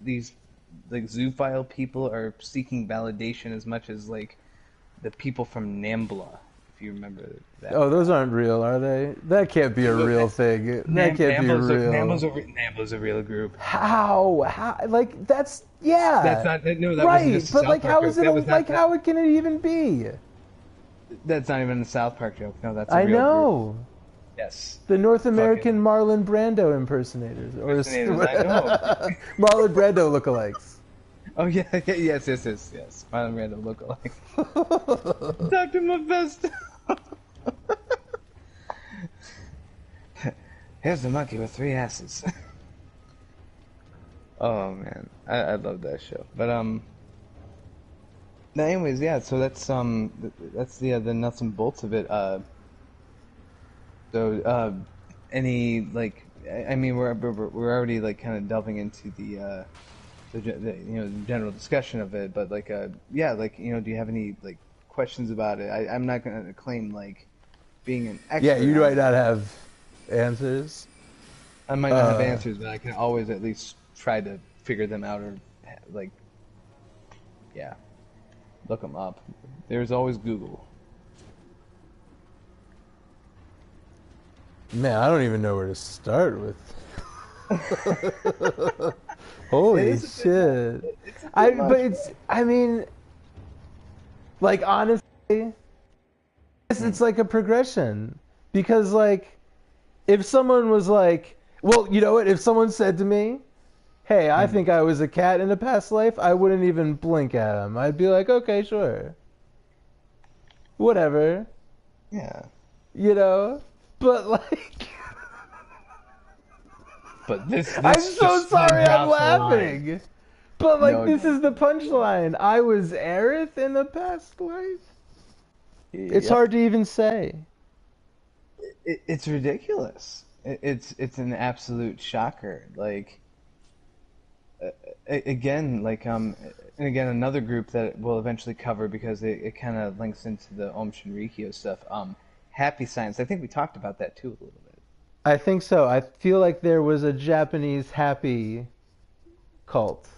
A: these like zoophile people are seeking validation as much as like the people from Nambla. If you remember that.
B: Oh, those aren't real, are they? That can't be a real thing. That can't be real.
A: Nambla's a real group.
B: How? Like, that's, yeah.
A: That's not, no, that
B: right,
A: wasn't just a
B: but
A: South
B: like,
A: Park
B: how
A: joke.
B: is it, like, how can it even be?
A: That's not even a South Park joke. No, that's a
B: I
A: real
B: know.
A: group. Yes.
B: The North American Marlon Brando impersonators.
A: I know.
B: Marlon Brando lookalikes.
A: Oh, yeah, yes. Marlon Brando lookalike. Dr. Mephisto. Here's the monkey with 3 asses. Oh man, I love that show. But anyways, yeah. So that's the nuts and bolts of it. Any like, I mean, we're already like kind of delving into the general discussion of it. But like, yeah, like, do you have any like questions about it? I'm not gonna claim like being an expert.
B: Yeah, you might not have answers.
A: I might not have answers, but I can always at least try to figure them out or like, yeah, look them up. There's always Google.
B: Man, I don't even know where to start with.
A: It
B: Holy
A: is a bit
B: shit.
A: it's a bit much.
B: I mean, like, honestly, it's like a progression. Because, like, if someone was like, well, you know what? If someone said to me, hey, I think I was a cat in a past life, I wouldn't even blink at them. I'd be like, okay, sure. Whatever.
A: Yeah.
B: You know? But, like,
A: But this
B: I'm so
A: just
B: sorry I'm
A: drops the line.
B: laughing. But, like,
A: No,
B: this is the punchline. I was Aerith in a past life? It's
A: yep.
B: hard to even say.
A: It's ridiculous. It's an absolute shocker. Like, again, like and again, another group that we'll eventually cover because it kind of links into the Om Shinrikyo stuff. Happy Science. I think we talked about that too a little bit.
B: I think so. I feel like there was a Japanese happy cult.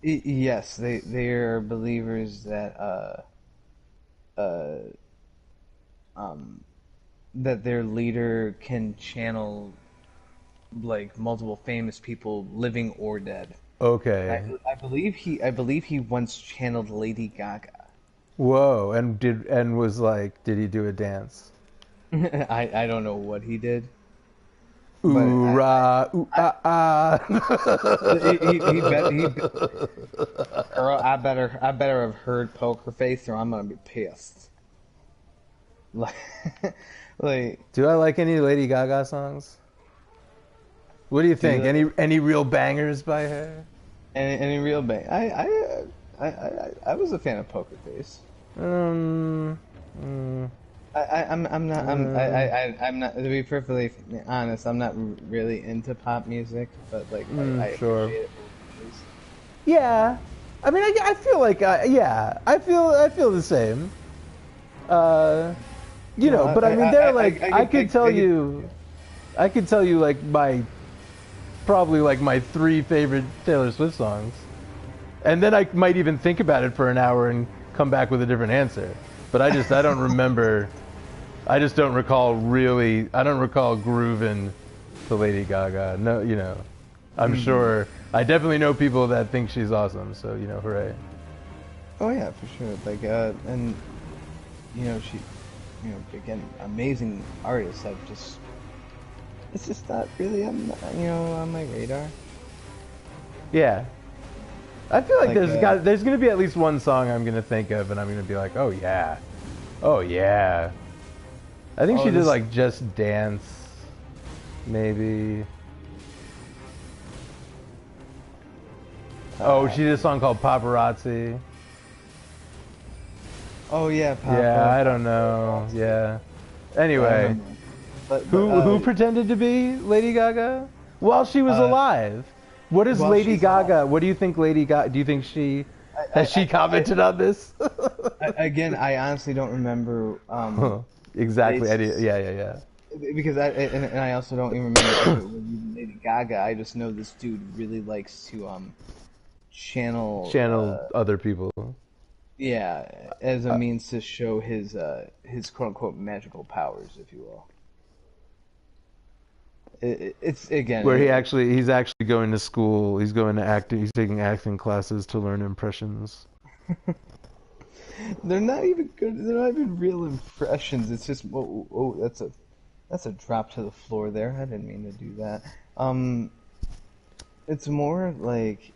A: Yes, they are believers that uh that their leader can channel like multiple famous people, living or dead.
B: Okay.
A: I believe he once channeled Lady Gaga.
B: Whoa. And was like, did he do a dance?
A: I don't know what he did, but
B: Ooh rah, ooh ah ah.
A: he girl, I better have heard Poker Face or I'm gonna be pissed. Like, like
B: Do I like any Lady Gaga songs? What do you think?
A: you
B: Any real bangers by her?
A: any real bang? I was a fan of Poker Face.
B: Um, mm,
A: I'm not to be perfectly honest. I'm not really into pop music, but like I
B: sure.
A: appreciate it for what it is.
B: Yeah. I mean, I feel like yeah, I feel the same. You know, but I mean, they're like I could tell you like my probably like my 3 favorite Taylor Swift songs, and then I might even think about it for an hour and come back with a different answer. But I don't remember. I just don't recall really. I don't recall grooving to Lady Gaga. No, you know, I'm sure. I definitely know people that think she's awesome. So you know, hooray.
A: Oh yeah, for sure. Like and you know she, you know, again, amazing artist. It's just not really on my radar.
B: Yeah. I feel like
A: Like
B: there's gonna be at least one song I'm gonna think of, and I'm gonna be like, oh yeah, oh yeah. I think she did like Just Dance, maybe. Oh, she did a song called Paparazzi.
A: Oh yeah,
B: Yeah, I don't know. Yeah. Anyway,
A: but
B: who pretended to be Lady Gaga while she was alive? What is
A: while
B: Lady
A: she's
B: Gaga?
A: alive.
B: What do you think Lady Gaga? Do you think she has she commented on this?
A: Again, I honestly don't remember.
B: Exactly.
A: It's-
B: Yeah.
A: Because and I also don't even remember if it was even Lady Gaga. I just know this dude really likes to channel
B: Other people.
A: yeah, as a means to show his quote unquote magical powers, if you will. It's again
B: Where he's actually going to school. He's going to acting. He's taking acting classes to learn impressions.
A: they're not even good. They're not even real impressions. It's just that's a drop to the floor there. I didn't mean to do that. It's more like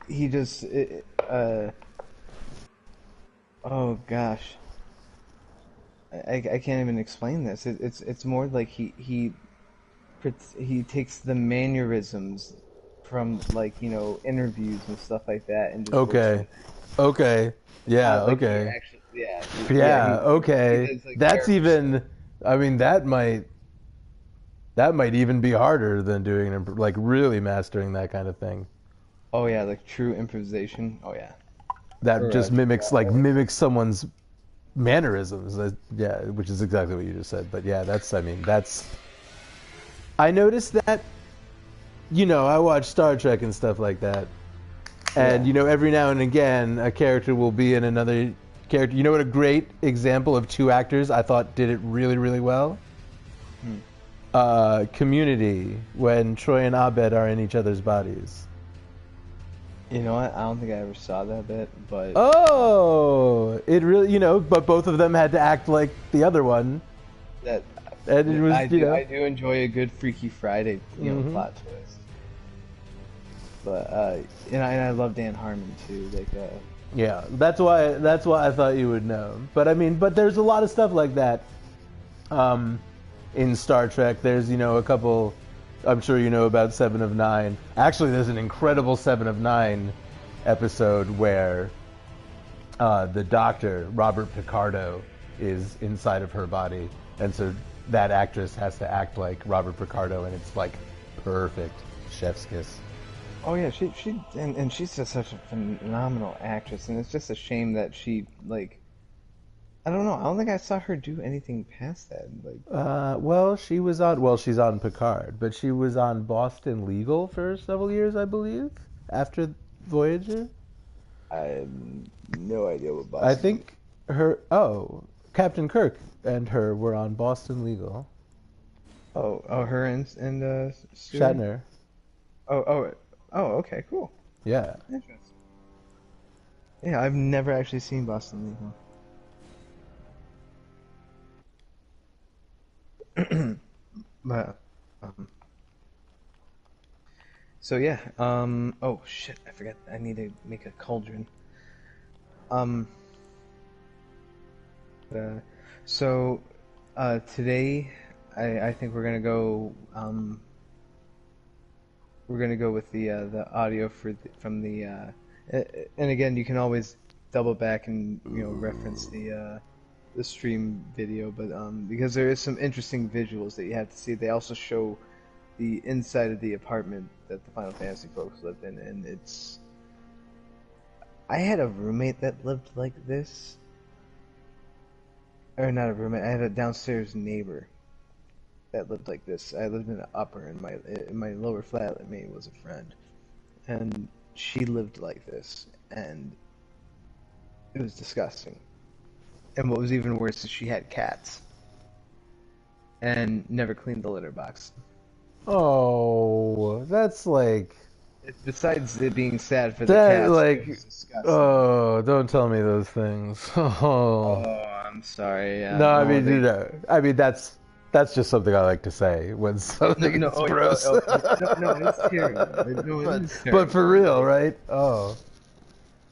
A: he just oh gosh. I can't even explain this. It's more like he takes the mannerisms from like interviews and stuff like that and just
B: Okay. Okay. Yeah.
A: like he
B: Okay.
A: actually, yeah
B: Yeah.
A: he
B: Okay.
A: does, like,
B: That's
A: character
B: even. I mean, that might even be harder than doing like really mastering that kind of thing.
A: oh yeah, like true improvisation. Oh yeah.
B: That
A: Or,
B: just mimics someone's mannerisms. Yeah, which is exactly what you just said. But yeah, that's. I noticed that. I watch Star Trek and stuff like that, and
A: Yeah.
B: every now and again a character will be in another character. You know what a great example of two actors I thought did it really, really well?
A: Hmm.
B: Community, when Troy and Abed are in each other's bodies.
A: You know what? I don't think I ever saw that bit, but
B: Oh, it really, but both of them had to act like the other one,
A: that
B: and it was,
A: I do enjoy a good Freaky Friday, plot twist. But and I love Dan Harmon too. Like,
B: yeah, that's why I thought you would know. But but there's a lot of stuff like that. In Star Trek, there's a couple. I'm sure you know about Seven of Nine. Actually, there's an incredible Seven of Nine episode where the Doctor, Robert Picardo, is inside of her body, and so that actress has to act like Robert Picardo, and it's like perfect, chef's kiss.
A: oh yeah, and she's just such a phenomenal actress, and it's just a shame that she like. I don't know. I don't think I saw her do anything past that. Like,
B: Well, she's on Picard, but she was on Boston Legal for several years, I believe, after Voyager.
A: I have no idea what Boston.
B: I think Captain Kirk and her were on Boston Legal.
A: Her and Stewart?
B: Shatner.
A: Okay, cool.
B: Yeah.
A: Interesting. Yeah, I've never actually seen Boston Legal. But, so yeah, oh shit, I forgot, I need to make a cauldron. Um, so, today, I think we're gonna go, with the audio from the, and again, you can always double back and, reference the stream video, but because there is some interesting visuals that you have to see. They also show the inside of the apartment that the Final Fantasy folks lived in, and it's. I had a roommate that lived like this, or not a roommate. I had a downstairs neighbor that lived like this. I lived in an upper, and my lower flatmate was a friend, and she lived like this, and it was disgusting. And what was even worse is she had cats. And never cleaned the litter box.
B: Oh, that's like...
A: Besides it being sad for the cats, it was disgusting.
B: Oh, don't tell me those things.
A: Oh, I'm sorry.
B: No, that's just something I like to say when something is gross.
A: No, it's terrible. No, it is terrible.
B: But for real, right? Oh.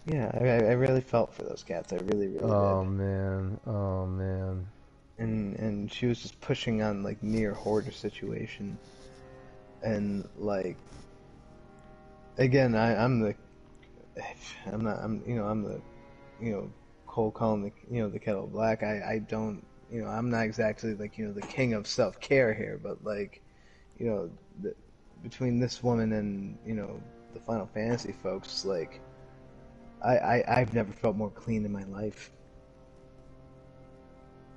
A: Yeah, I really felt for those cats. I really, really
B: Oh
A: did.
B: man, oh man.
A: And she was just pushing on like near hoarder situation, and like again, I'm the cold calling the kettle black. I don't I'm not exactly like the king of self care here, but like between this woman and the Final Fantasy folks, like. I've never felt more clean in my life.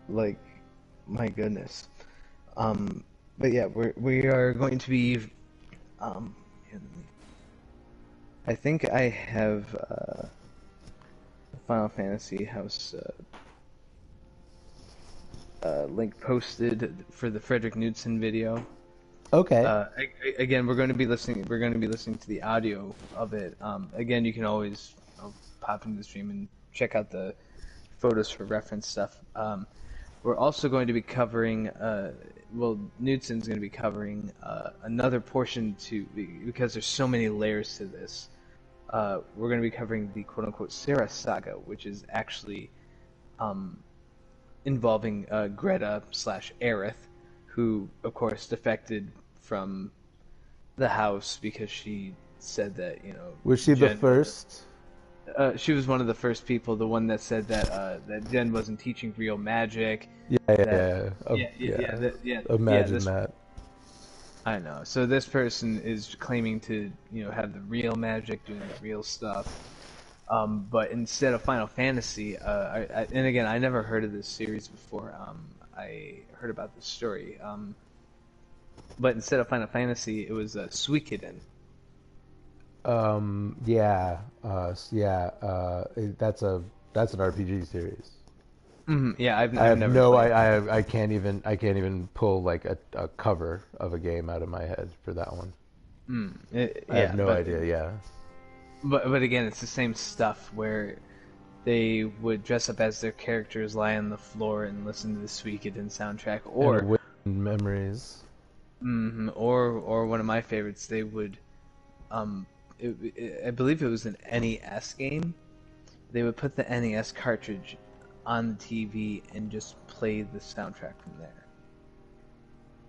A: Like, my goodness. But yeah, we are going to be. I think I have the Final Fantasy House link posted for the Frederick Knudsen video.
B: Okay.
A: Again, we're going to be listening. We're going to be listening to the audio of it. Again, you can always pop into the stream and check out the photos for reference stuff. We're also going to be covering. Knudsen's going to be covering another portion because there's so many layers to this. We're going to be covering the quote-unquote Sarah saga, which is actually involving Greta / Aerith, who, of course, defected from the house because she said that,
B: Was she the first?
A: She was one of the first people, the one that said that Jen wasn't teaching real magic.
B: Imagine that.
A: I know. So this person is claiming to, have the real magic, doing the real stuff. But instead of Final Fantasy, and again, I never heard of this series before. I heard about this story. But instead of Final Fantasy, it was Suikoden.
B: Yeah, that's an RPG series.
A: Yeah, I've
B: I have
A: never
B: no,
A: played.
B: I can't even pull like a cover of a game out of my head for that one. I have
A: Yeah,
B: no idea. Yeah.
A: but again, it's the same stuff where they would dress up as their characters, lie on the floor, and listen to the Suikoden soundtrack,
B: And Wind Memories.
A: or one of my favorites, they would, I believe it was an NES game. They would put the NES cartridge on the TV and just play the soundtrack from there,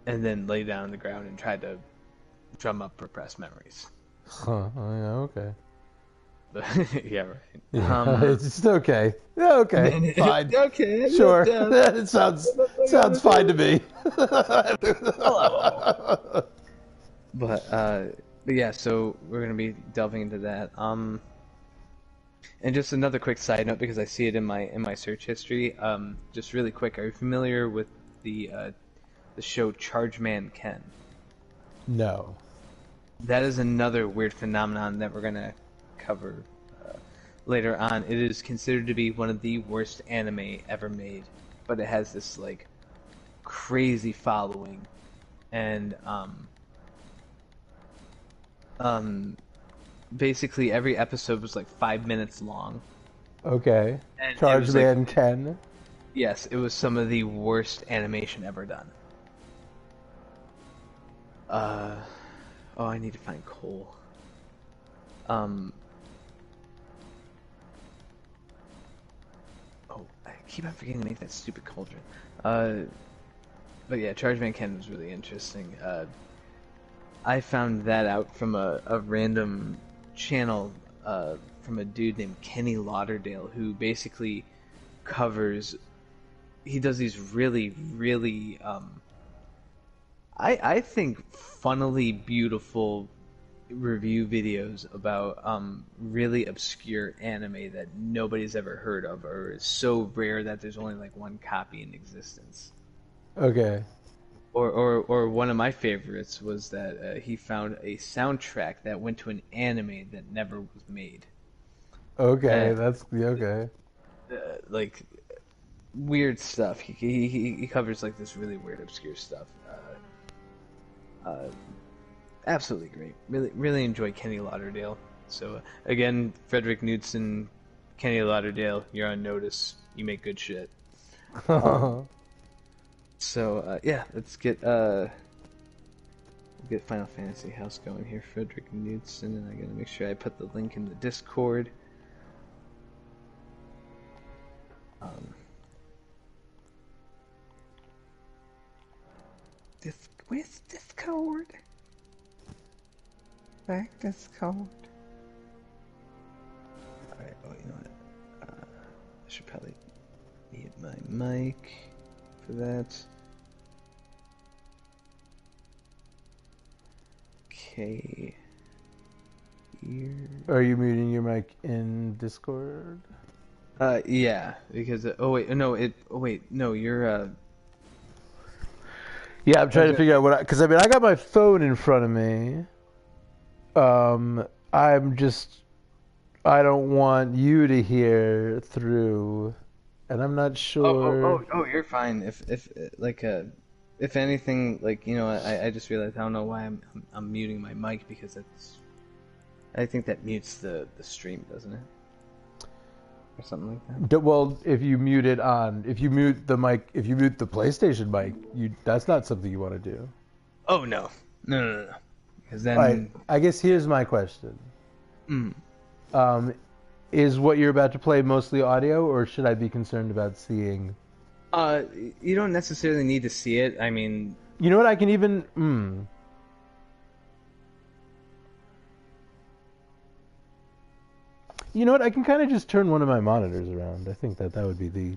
A: and then lay down on the ground and try to drum up repressed memories.
B: Huh. Oh, yeah. Okay.
A: Yeah, right.
B: Yeah, it's okay. Yeah, okay. Fine.
A: Okay,
B: Sure. It sounds fine to me.
A: But yeah, so we're gonna be delving into that. And just another quick side note because I see it in my search history. Just really quick, are you familiar with the show Charge Man Ken?
B: No.
A: That is another weird phenomenon that we're gonna cover later on. It is considered to be one of the worst anime ever made, but it has this like crazy following, and basically every episode was like 5 minutes long.
B: Okay.
A: And
B: Charge Man
A: like,
B: Ken.
A: yes, it was some of the worst animation ever done. Oh, I need to find coal. Oh, I keep on forgetting to make that stupid cauldron. But yeah, Charge Man Ken was really interesting. I found that out from a random channel from a dude named Kenny Lauderdale, who basically covers. He does these really, really, I think funnily beautiful review videos about really obscure anime that nobody's ever heard of, or is so rare that there's only like one copy in existence.
B: Okay.
A: Or one of my favorites was that he found a soundtrack that went to an anime that never was made.
B: Okay, that's okay.
A: Like weird stuff. He covers like this really weird, obscure stuff. Absolutely great. Really enjoy Kenny Lauderdale. So again, Frederick Knudsen, Kenny Lauderdale, you're on notice. You make good shit. So yeah, let's get Final Fantasy House going here. Frederick Knudsen, and I gotta make sure I put the link in the Discord. Where's Discord? Back Discord. Alright, oh, you know what? I should probably mute my mic for that. Okay. Here.
B: Are you muting your mic in Discord?
A: Yeah, because oh wait, no, you're
B: Yeah, I'm trying to figure out what because I mean I got my phone in front of me. I don't want you to hear through, and I'm not sure.
A: Oh, you're fine. If anything, like, you know, I just realized I don't know why I'm muting my mic, because I think that mutes the stream, doesn't it? Or something like that.
B: Well, if you mute it on, if you mute the mic, if you mute the PlayStation mic, that's not something you want to do.
A: Oh no. Because then
B: Right. I guess here's my question. Is what you're about to play mostly audio, or should I be concerned about seeing?
A: you don't necessarily need to see it. I mean,
B: You know what? I can even. You know what? I can kind of just turn one of my monitors around. I think that would be the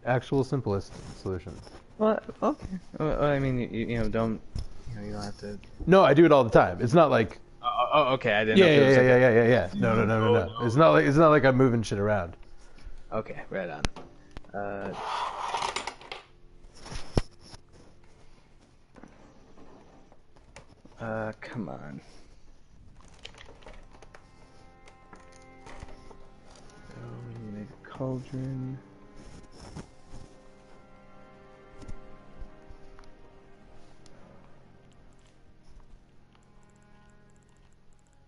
B: actual simplest solution.
A: well, okay. Well, I mean, you know, don't, you know, you don't have to.
B: No, I do it all the time. It's not like
A: Okay. I didn't know
B: Yeah,
A: if it
B: yeah,
A: was
B: yeah,
A: like
B: yeah,
A: a.
B: yeah, yeah, yeah. No, no, no, no, no. It's not like I'm moving shit around.
A: Okay, right on. Uh, come on. So we need to make a cauldron.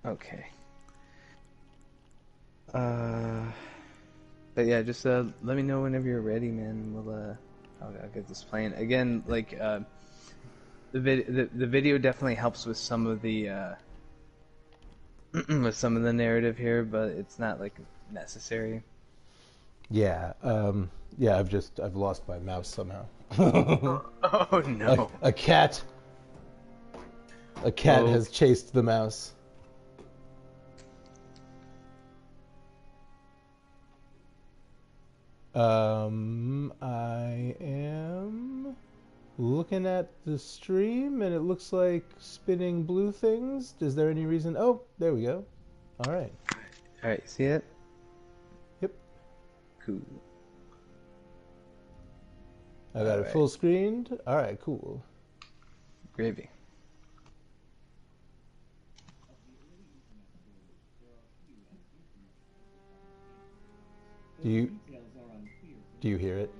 A: Okay. But yeah, just let me know whenever you're ready, man. I'll get this playing again. Like the video definitely helps with some of the with some of the narrative here, but it's not like necessary.
B: Yeah, yeah. I've lost my mouse somehow.
A: Oh no.
B: A cat. A cat
A: Oh.
B: has chased the mouse. I am looking at the stream, and it looks like spinning blue things. Is there any reason? Oh, there we go. All right.
A: All right, see it?
B: Yep.
A: Cool.
B: I got it
A: Alright.
B: full screened. All right, cool.
A: Gravy.
B: Do you hear it?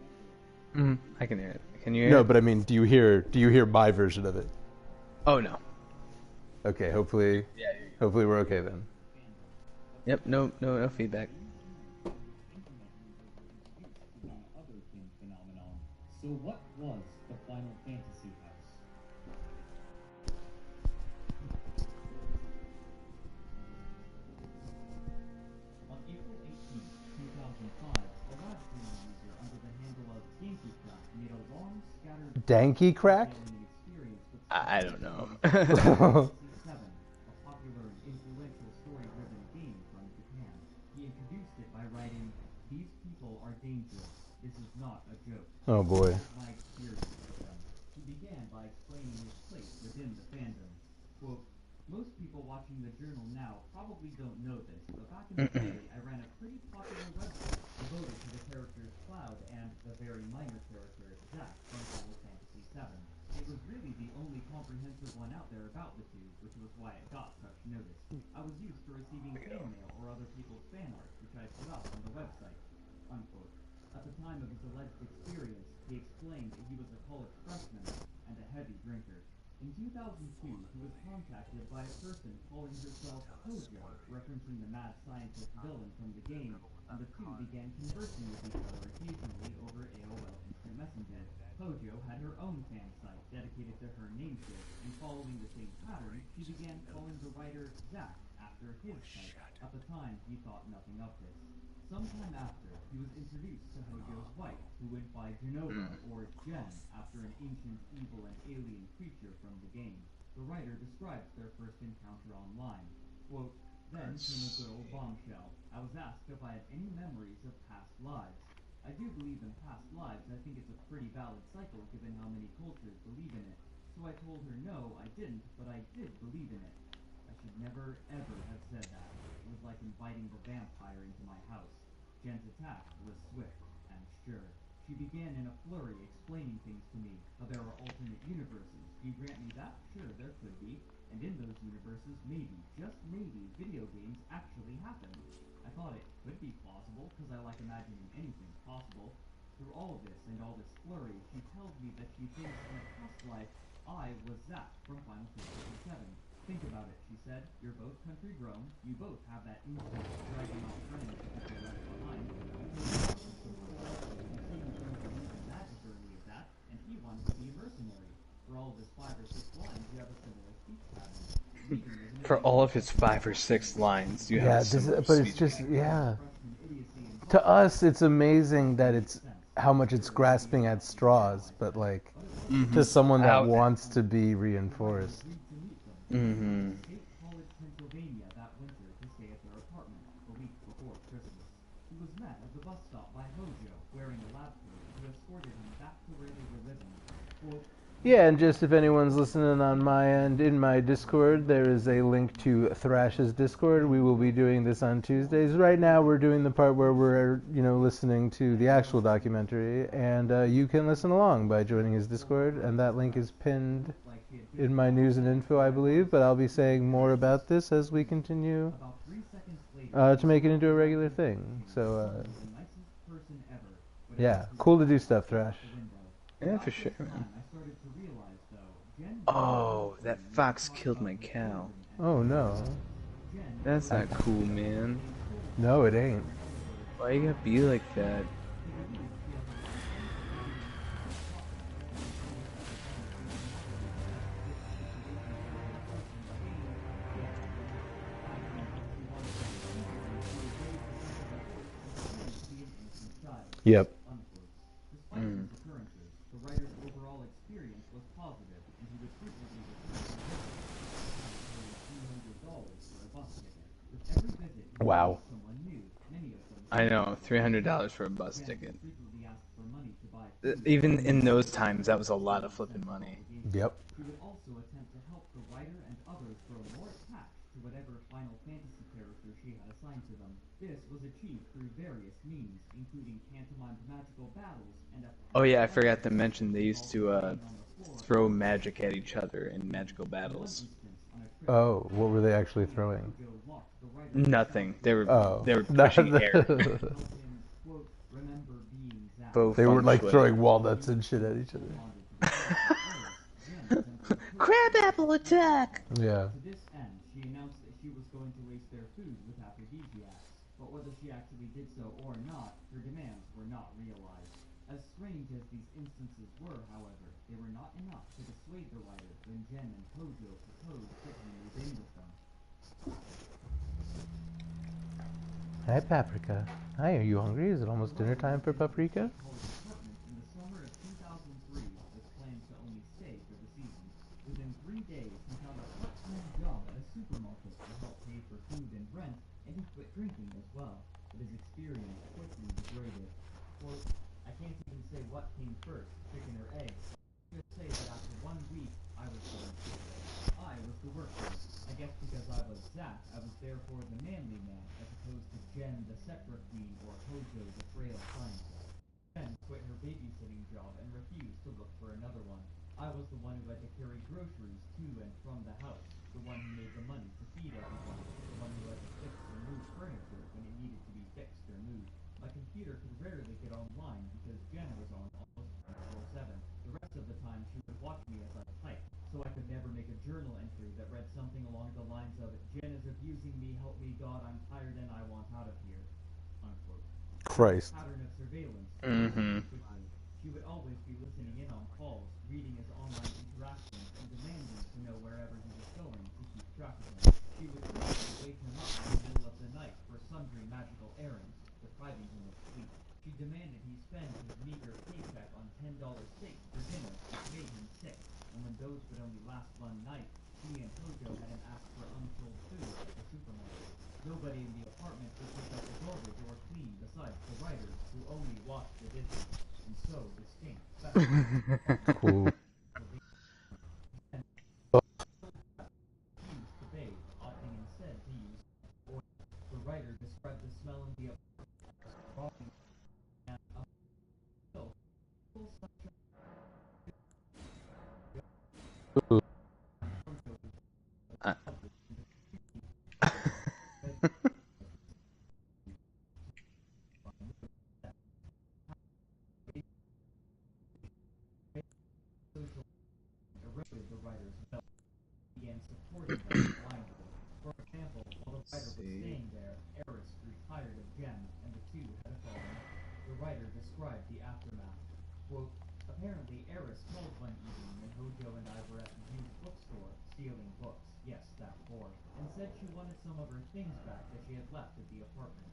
A: I can hear it. Can you hear
B: No,
A: it?
B: but I mean, do you hear my version of it?
A: Oh no.
B: Okay, hopefully we're okay then.
A: Yep. No feedback.
D: So what was the Final Fantasy House? On April 18th, 2005, a live streaming user under the handle of GameCraft made a long, scattered
B: Danky crack?
D: alien experience with
A: I don't know.
D: Final Fantasy VII, a popular and influential story-driven game from Japan. He introduced it by writing, "These people are dangerous. This is not a joke.
B: Oh boy.
D: My experience with them." He began by explaining his place within the fandom. Quote, "Most people watching the journal now probably don't know this, but back in the day, I ran a pretty popular website devoted to the characters Cloud and the very minor character Zack from Final Fantasy VII. It was really the only comprehensive one out there about the two, which was why it got such notice. I was used to receiving fan mail or other people's fan art, which I put up on the website." Unquote. At the time of his alleged experience, he explained that he was a college freshman and a heavy drinker. In 2002, he was contacted by a person calling herself Hojo, referencing the mad scientist villain from the game, and the two began conversing with each other occasionally over AOL Instant Messenger. Hojo had her own fan site dedicated to her namesake, and following the same pattern, she began calling the writer Zack after his site. At the time, he thought nothing of this. Sometime after, he was introduced to Hojo's wife, who went by Genova, or Jen, after an ancient, evil, and alien creature from the game. The writer describes their first encounter online. Quote, "Then came a good old bombshell. I was asked if I had any memories of past lives. I do believe in past lives. I think it's a pretty valid cycle given how many cultures believe in it. So I told her no, I didn't, but I did believe in it. I should never, ever have said that. It was like inviting the vampire into my house. Jen's attack was swift and sure. She began in a flurry explaining things to me, how there are alternate universes. Do you grant me that? Sure, there could be. And in those universes, maybe, just maybe, video games actually happen. I thought it could be plausible, because I like imagining anything's possible. Through all of this and all this flurry, she tells me that she thinks in a past life, I was Zack from Final Fantasy VII. Think about it, she said. You're both country grown. You both have that instinct of dragging off friends to get left behind. You seem to believe in that as early as that, and he wanted to be a mercenary. For all of his 5 or 6 lines, you have a similar speech pattern.
A: For all of his 5 or 6 lines, you have
B: Yeah,
A: a similar
B: but it's
A: speech
B: just
A: pattern.
B: yeah. To us, it's amazing that it's how much it's grasping at straws, but like to someone that
A: How-
B: wants to be reinforced.
A: Mm-hmm.
D: State College, Pennsylvania that winter to stay at their apartment a week before Christmas. He was met at the bus stop by Hojo, wearing a lab coat, who escorted him back to where they were living. Quote,
B: Yeah, and just if anyone's listening on my end, in my Discord, there is a link to Thrash's Discord. We will be doing this on Tuesdays. Right now, we're doing the part where we're, listening to the actual documentary, and you can listen along by joining his Discord, and that link is pinned in my news and info, I believe. But I'll be saying more about this as we continue to make it into a regular thing. So, yeah, cool to do stuff, Thrash.
A: Yeah, for sure, man. Oh, that fox killed my cow.
B: Oh no.
A: That's not cool, man.
B: No, it ain't.
A: Why you gotta be like that?
B: Yep.
D: Despite these occurrences, the writer's overall experience was positive, and he would frequently return $300 for a bus ticket. With every visit, he
B: Wow.
D: met someone new. Many of them
A: I know, $300 for a bus ticket.
D: frequently asked for money to buy
A: Even in those times, that was a lot of flipping money.
B: Yep.
D: She would also attempt to help the writer and others grow more attached to whatever Final Fantasy character she had assigned to them. This was achieved through various means, including pantomimed magical battles and a
A: Oh yeah, I forgot to mention they used to throw magic at each other in magical battles.
B: Oh, what were they actually throwing?
A: Nothing. They were
B: Oh.
A: pushing air. Both
B: They were like
A: feng shui.
B: throwing walnuts and shit at each other.
A: Crabapple attack!
B: Yeah.
D: To this end, she announced that she was going to waste their food with aphrodisiacs, but whether she actually did so or not, her demands were not realized. As strange as these instances were, however, they were not enough to dissuade the writer when Jen and Hojo proposed that he move in with them.
B: Hi, Paprika. Hi, are you hungry? Is it almost dinner time for Paprika?
D: Apartment in the summer of 2003 was planned to only stay for the season. Within 3 days, he found a part-time job at a supermarket to help pay for food and rent, and he quit drinking as well. But his experience quickly degraded. Quote, I can't even say what came first, chicken or egg. Just say that after 1 week, I was getting sick. I was the worker. I guess because I was Zach, I was therefore the manly man, as opposed to Jen, the Sceptra Queen, or Hojo, the frail scientist. Jen quit her babysitting job and refused to look for another one. I was the one who had to carry groceries to and from the house, the one who made the money to feed everyone, the one who had to fix or move furniture when it needed to be fixed or moved. My computer could rarely get online because Jen was on almost 24/7. The rest of the time she would watch me as I typed, so I could never make a journal entry that read something along the lines of, Jen is abusing me, help me God, I'm tired and I want out of here, unquote.
B: Christ.
D: Pattern of surveillance. Quickly. She would always be listening in on calls, reading his online interactions, and demanding to know wherever he was going to keep track of him. She would frequently wake him up in the middle of the night for sundry magical errands, depriving him of sleep. She demanded he spend his meager paycheck on $10 steaks for dinner, which made him sick, and when those would only last one night, he and Hojo had him ask for unsold food at the supermarket. Nobody in the apartment would pick up the garbage or clean besides the writers, who only washed the dishes. And so the stink festered.
B: Cool.
D: Refused to bathe, opting instead to use oil. The writer described the smell in the apartment as rotting and unfilled.
A: Uh,
D: Eroded the writer's will, began supporting them blindly. For example, while the writer was staying there, Eris grew tired of Jen, and the two had a falling out. The writer described the aftermath. Quote, apparently Eris called one evening when Hojo and I were at the used bookstore, stealing books, yes, that whore, and said she wanted some of her things back that she had left at the apartment.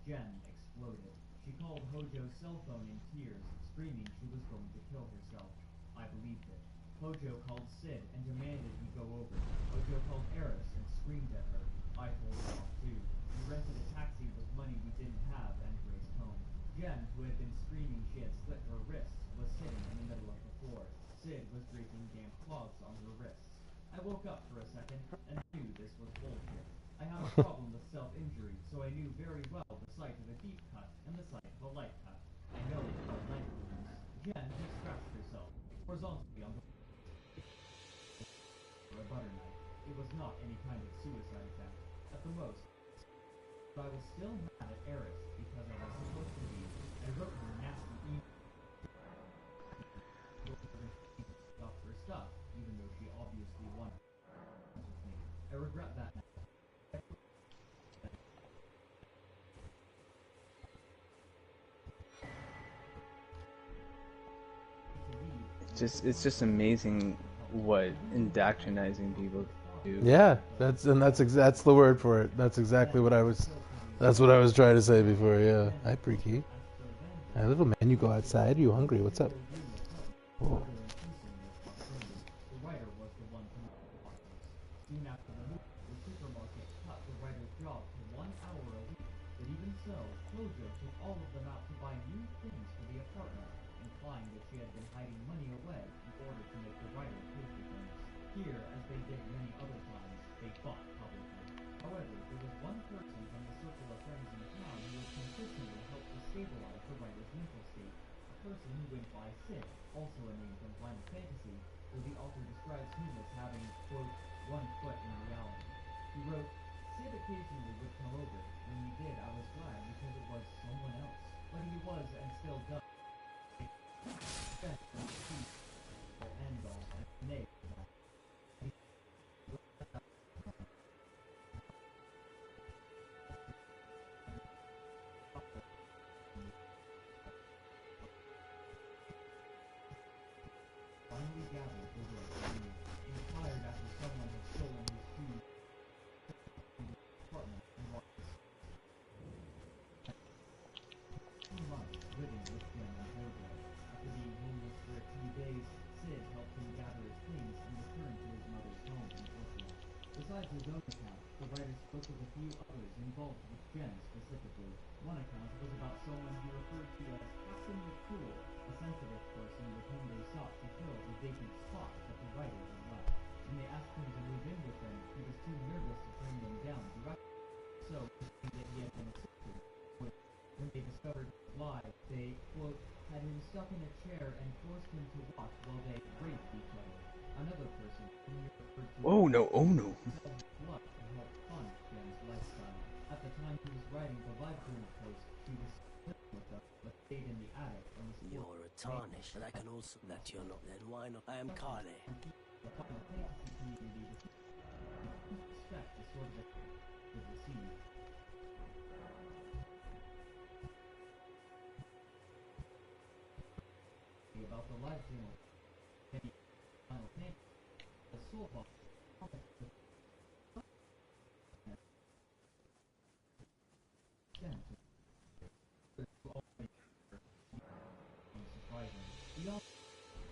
D: Jen exploded. She called Hojo's cell phone in tears, screaming she was going to kill herself. I believed it. Hojo called Sid and demanded he go over. Hojo called Eris and screamed at her. I told her off too. We rented a taxi with money we didn't have and raced home. Jen, who had been screaming she had slit her wrists, was sitting in the middle of the floor. Sid was draping damp cloths on her wrists. I woke up for a second and knew this was bullshit. I have a problem with self-injury, so I knew very well the site of a deep cut and the site of a light cut. I know about knife wounds. Jen had scratched herself horizontally on the a butter knife. It was not any kind of suicide attempt. At the most, but I was still mad at Eris because I was supposed to be. I wrote her nasty email. Stuff her stuff, even though she obviously wanted with me. I regret that now.
A: It's just amazing what indoctrinizing people do.
B: Yeah, that's the word for it. That's exactly what I was. That's what I was trying to say before. Yeah. Hi, Preaky. Hi, little man. You go outside. Are you hungry? What's up? Oh.
D: The writer was the one to make the offers. Soon after the move, the supermarket cut the writer's job to 1 hour a week. But even so, Flojo took all of them out to buy new things for the apartment, implying that she had been hiding money away in order to make the writer pay for things. Here, as they did many other times, they fought publicly. However, there was one person from the circle of friends in town who would consistently help to stabilize the writer's mental state. A person who went by Sid, also a name from Final Fantasy, though the author describes him as having, quote, 1 foot in reality. He wrote, Sid occasionally would come over. When he did, I was glad because it was someone else. But he was and still does. End all and nay. Finally gathered the work he needed, inspired after someone had stolen his shoes in his apartment and lost his 2 months living with Jen and Jojo. After being homeless for a few days, Sid helped him gather his things and return to his mother's home in Brooklyn. Besides his own account, the writer spoke of a few others involved with Jen specifically. One account was about someone he referred to as Captain McCool, a sensitive person with whom they sought to fill the vacant spot that the writer had left. When they asked him to move in with them, he was too nervous to turn them down directly, so that he had been assisted. When they discovered his lie, they, quote, had him stuck in a chair and forced him to watch while they raped each other. Another person, whom he referred to
A: Oh no, oh no.
D: sells blood to help fund Jen's lifestyle. At the time he was writing the live journal post, he was living with them, but stayed in the attic on the
E: You're a tarnish, and I can also that you're not then. Why not? I am Carly.
D: The Final Fantasy community respect the sort of was received. About the live journal, Final Fantasy, the soul box, surprising. The author,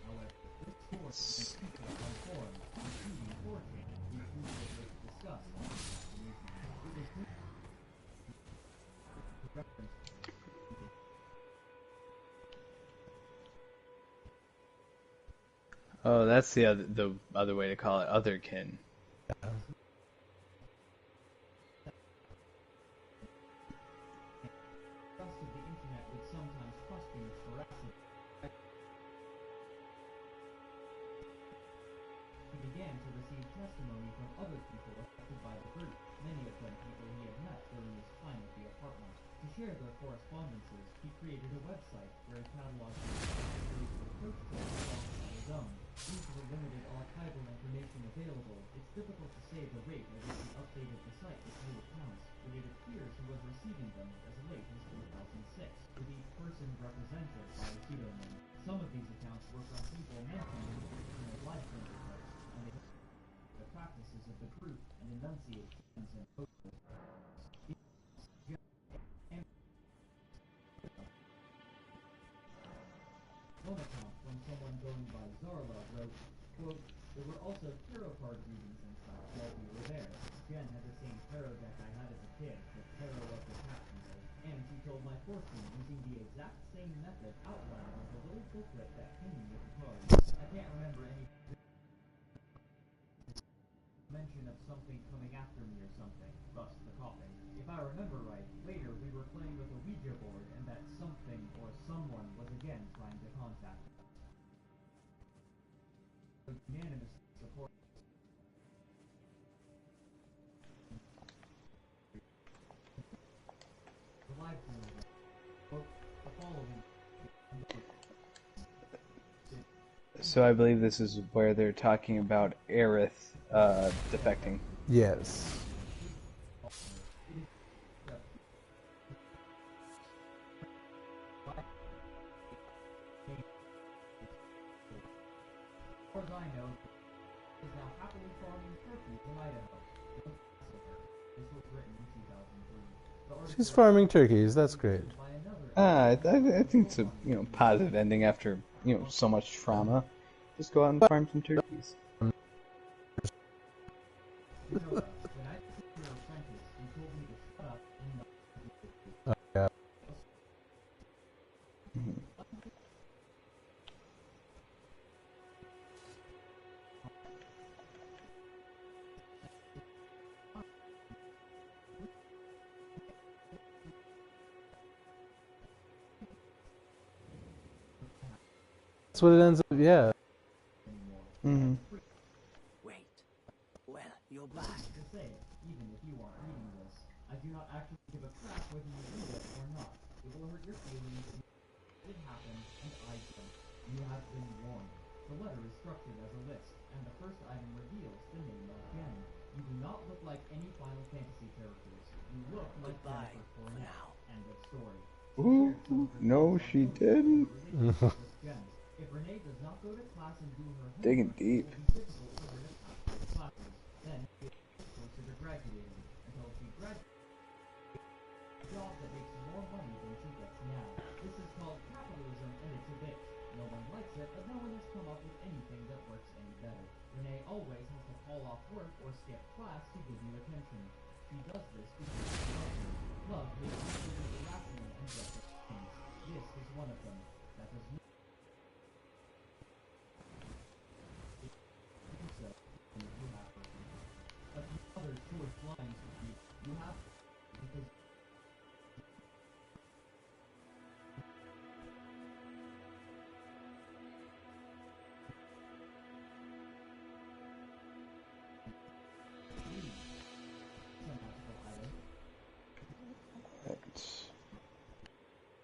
D: however, this source and people on forums, including 4chan, refused it was discussed on this information. It was reference.
A: Oh, that's the other way to call it, otherkin.
D: Trust of the internet would sometimes question its veracity. He began to receive testimony from other people affected by the group, many of them people he had met during his time at the apartment. To share their correspondences, he created a website where he cataloged stories of approach to himself on his own. Due to the limited archival information available, it's difficult to say the rate at which he updated the site with new accounts, but it appears he was receiving them as late as 2006, with each person represented by a pseudonym. Some of these accounts were from people mentioned in the original live journal post, and they the practices of the group and enunciate trends and posters. One account from someone going by Zarla wrote, quote, there were also tarot card readings and such while we were there. Jen had the same tarot deck I had as a kid, the Tarot of the Cat People, and she told my fortune using the exact same method outlined in the little booklet that came with the cards. I can't remember something coming after me or something, thus the coughing. If I remember right, later we were playing with a Ouija board and that something or someone was again trying to contact us. Unanimous support. The live journal. Quote, the following.
A: So I believe this is where they're talking about Aerith defecting.
B: Yes.
D: As far as I know, is now happily farming turkeys in Idaho. This was written in 2003. The article
B: She's farming turkeys. That's great.
D: by another
A: I think it's a positive ending after so much trauma. Just go out and farm some turkeys.
D: Noah, when I took your apprentice, you told me to shut up and not
B: Yeah. That's what it ends up. Yeah.
A: Mm-hmm.
E: Wait. Well, you're back.
D: to say it, even if you aren't reading this. I do not actually give a crap whether you read it or not. It will hurt your feelings. It happened, and I don't. You have been warned. The letter is structured as a list, and the first item reveals the name of Jen. You do not look like any Final Fantasy characters. You look like
E: Goodbye
D: Jennifer
E: for
D: Cornell.
E: now.
D: End of story.
A: Ooh, no, she didn't.
D: If Renee does not go to class and do her homework,
A: Digging
D: it
A: deep.
D: will be difficult for her to pass those classes. Then she gets closer to graduating until she graduates a job that makes more money than she gets now. This is called capitalism, and it's a bitch. No one likes it, but no one has come up with anything that works any better. Renee always has to call off work or skip class to give you attention. She does this because she loves you. Love makes you do irrational and reckless things. This is one of them. That does not do so, and you have to. But the other choice lines would be, you have to, because some magical item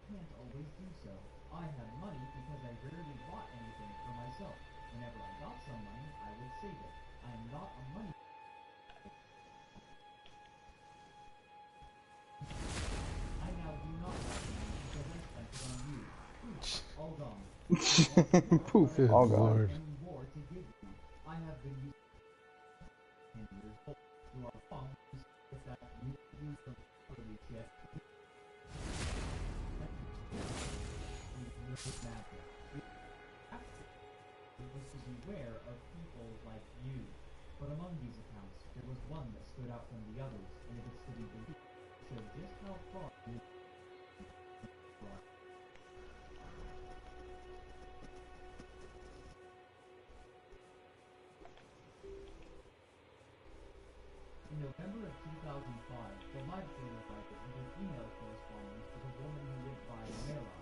D: can't always do so. I had money because I rarely bought anything for myself. Whenever I got some money, I would save it. I am not a money. I now do not have money because I spent it on you. Oof, all gone.
A: Poof,
B: Good
A: all gone.
B: lord.
D: Any more to give you? I have been used 10 years old. You are wrong. If that you use the properly shit. Magic. It was to beware of people like you. But among these accounts, there was one that stood out from the others, and if it's to be believed, showed just how far you brought. In November of 2005, the live journal writer entered email correspondence with a woman who went by Mela.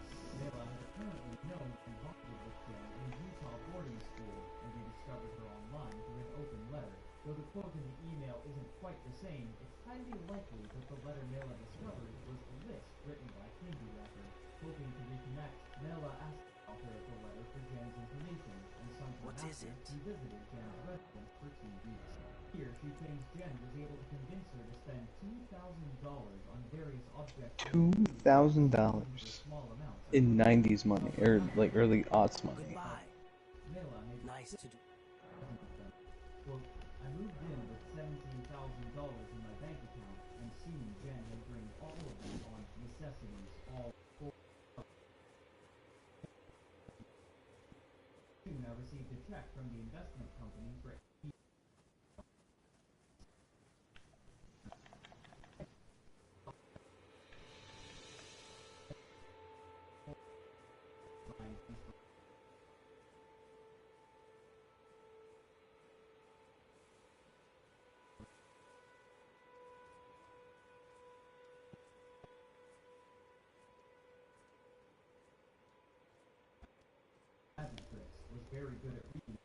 D: Mela had apparently known and bonded with Jen in a Utah boarding school, and they discovered her online through an open letter. Though the quote in the email isn't quite the same, it's highly likely that the letter Mela discovered was a list written by Candy Wrapper. Hoping to reconnect, Mela asked the author of the letter for Jen's information, and sometime
E: What is
D: after,
E: it?
D: he visited Jen's residence for 2 weeks. Here, she claims Jen was able to convince her to spend $2,000 on various objects
A: $2,000
D: small amounts
A: in 90s money, or like early aughts money.
E: Goodbye.
D: Mela made
E: Nice to do.
D: them. Quote, I moved in with $17,000 in my bank account, and soon Jen had drained all of them on necessities, all for. Soon I received a check from the investment company for very good at reading.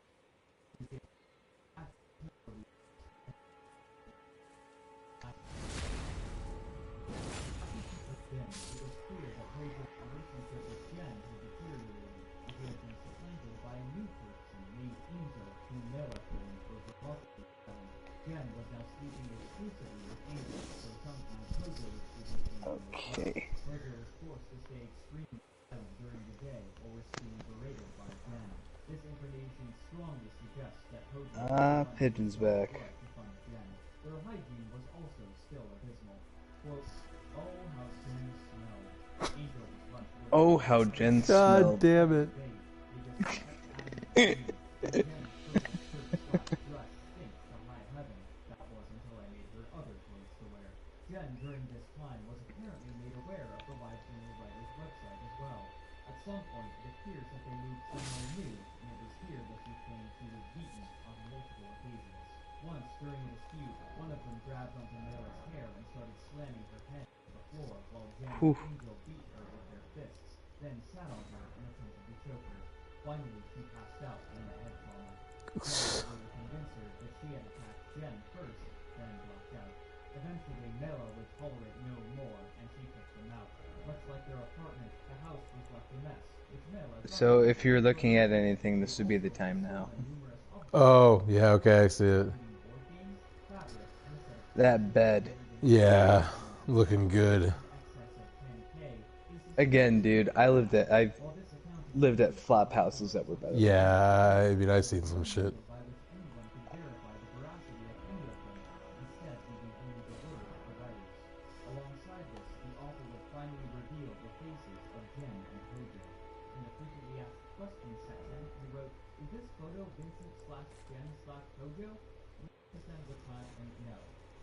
D: Then, it was clear that Hogan's relationship with Jen had deteriorated, and he had been supplanted by a new person named Angel, whom Mela claimed was remarkably talented. Jen was now sleeping exclusively with Angel, so sometimes Hojo was sleeping with Angel as well.
A: Okay.
D: Hojo was forced to stay extremely silent during the day, or was being berated by Jen. This information strongly suggests that Hojo
A: Pigeon's back.
D: to find Jen. Their hygiene was also still abysmal. Quote, oh, how Jen smelled. Angel was much worse.
A: Oh, how Jen
B: God
A: smelled.
B: damn it.
D: Jen, during this time, was apparently made aware of the live streaming writer's website as well. At some point, it appears that they moved somewhere new, and it was here that she claimed she was beaten on multiple occasions. Once, during a dispute, one of them grabbed onto Mela's hair and started slamming her head to the floor, while Jen and Angel beat her with their fists, then sat on her and attempted to choke her. Finally, she passed out from the head trauma. Jen was able to convince her that she had attacked Jen first, then blacked out. Eventually, Mela would tolerate no more, and she kicked them out. Much like their apartment, the house was left a mess, which Mela...
A: So if you're looking at anything, this would be the time now.
B: Oh, yeah, okay, I see it.
A: That bed.
B: Yeah, looking good.
A: Again, dude, I've lived at flop houses that were better.
B: Yeah, I mean, I've seen some shit.
D: Alongside this, the author would finally reveal the faces of Jen and Hojo. In the frequently asked questions section, he wrote, is this photo Vincent / Jen / Hojo? 90% of the time, and no.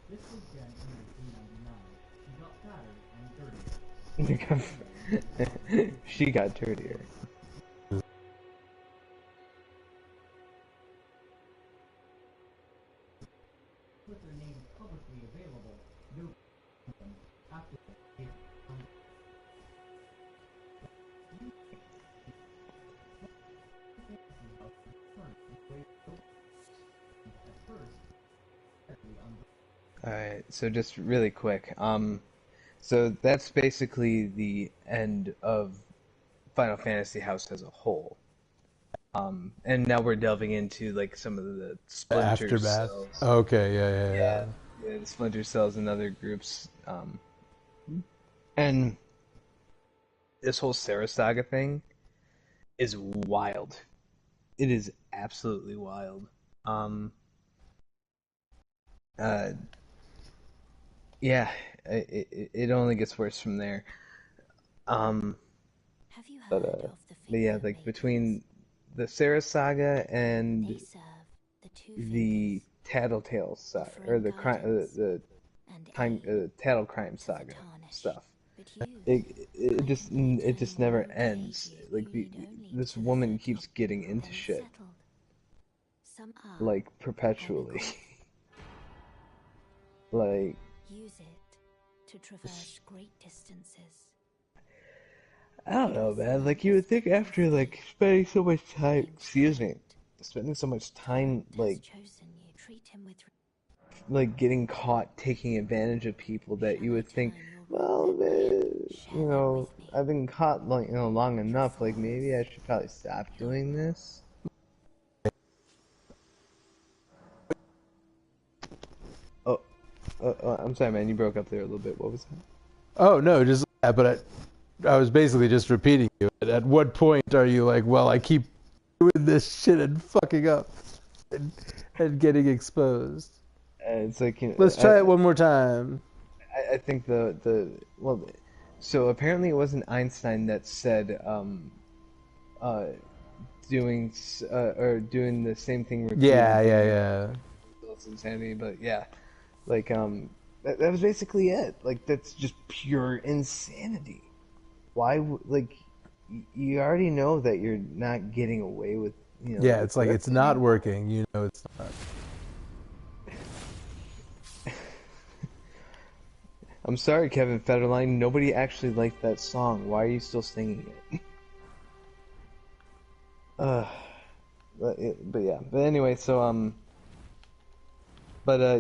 D: This was Jen in 1999. She got fatter and dirtier.
A: She got dirtier.
D: With their names publicly available, no after
A: Alright, so just really quick. So that's basically the end of Final Fantasy House as a whole. And now we're delving into like some of the splinter
B: Aftermath.
A: cells.
B: Okay, yeah.
A: Yeah, the splinter cells and other groups. And this whole Sarah Saga thing is wild. It is absolutely wild. Yeah, it only gets worse from there.
E: Have you heard
A: But
E: of the
A: yeah,
E: finger
A: like between the Sarah Saga and
E: They serve the two
A: the
E: fingers
A: Tattletale saga, or the crime, the
E: and
A: time,
E: aid
A: Tattle Crime
E: to the
A: saga
E: tarnish,
A: stuff.
E: but you
A: It just never ends. Like this woman keeps getting into shit
E: Some are
A: like perpetually. Like
E: use it to traverse great distances.
A: I don't know, man. Like you would think after like spending so much time, spending so much time like
E: Chosen you, treat him with
A: getting caught taking advantage of people that you would think, well, I've been caught long enough. Like maybe I should probably stop doing this. I'm sorry, man. You broke up there a little bit. What was that?
B: Oh, no, just that, but I was basically just repeating you. At what point are you like, well, I keep doing this shit and fucking up and getting exposed?
A: It's like
B: Let's try it one more time.
A: I think so apparently it wasn't Einstein that said doing the same thing repeatedly.
B: Yeah.
A: It's insanity, but yeah, like that was basically it. Like that's just pure insanity. Why you already know that you're not getting away with
B: Yeah, it's like it's not working. You know, it's not.
A: I'm sorry, Kevin Federline. Nobody actually liked that song. Why are you still singing it? but yeah. But anyway, so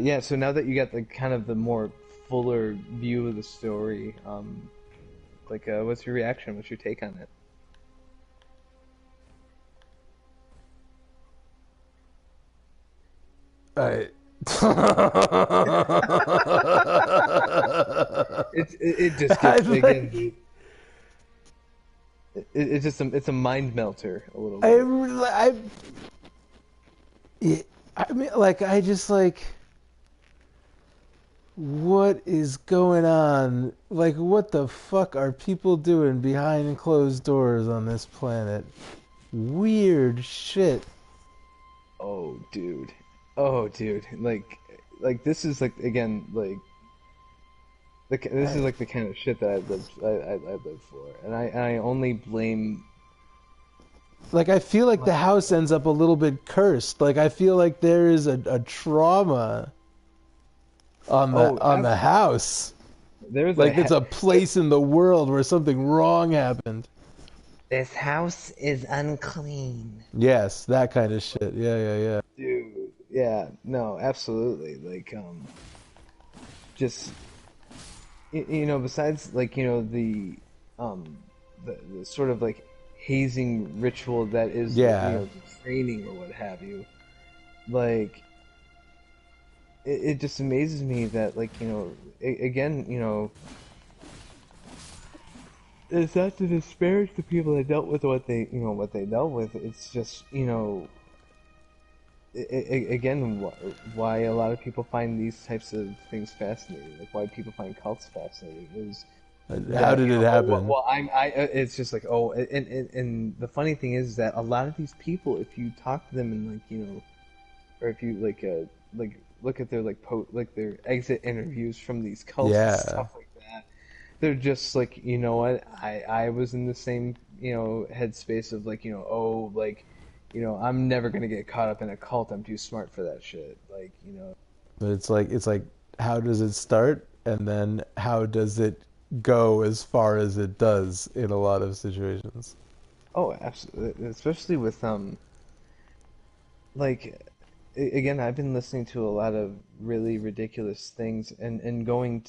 A: yeah. So now that you got the kind of the more fuller view of the story, what's your reaction? What's your take on it?
B: I.
A: It just
B: I
A: gets again.
B: like.
A: It's just it's a mind melter a little
B: I.
A: bit.
B: I mean, like, I just like. What is going on? Like, what the fuck are people doing behind closed doors on this planet? Weird shit.
A: Oh, dude. Oh, dude. Like this is like again this is like the kind of shit that I live for, and I only blame.
B: Like, I feel like the house ends up a little bit cursed. Like, I feel like there is a trauma on
A: Oh,
B: the house.
A: there's
B: Like, it's a place in the world where something wrong happened.
A: this house is unclean.
B: Yes, that kind of shit. Yeah.
A: Dude, yeah, no, absolutely. Just besides the sort of like hazing ritual that is
B: Yeah.
A: the training or what have you. Like, it just amazes me that again, it's not to disparage the people that dealt with what they dealt with. It's just again, why a lot of people find these types of things fascinating, like why people find cults fascinating, is
B: How
A: that
B: did it happen?
A: it's just like, and the funny thing is that a lot of these people, if you talk to them and or if you look at their their exit interviews from these cults and
B: Yeah.
A: stuff like that, they're just like, you know what, I was in the same headspace of I'm never gonna get caught up in a cult. I'm too smart for that shit.
B: But it's like how does it start and then how does it go as far as it does in a lot of situations.
A: Oh, absolutely. Especially with like again, I've been listening to a lot of really ridiculous things and going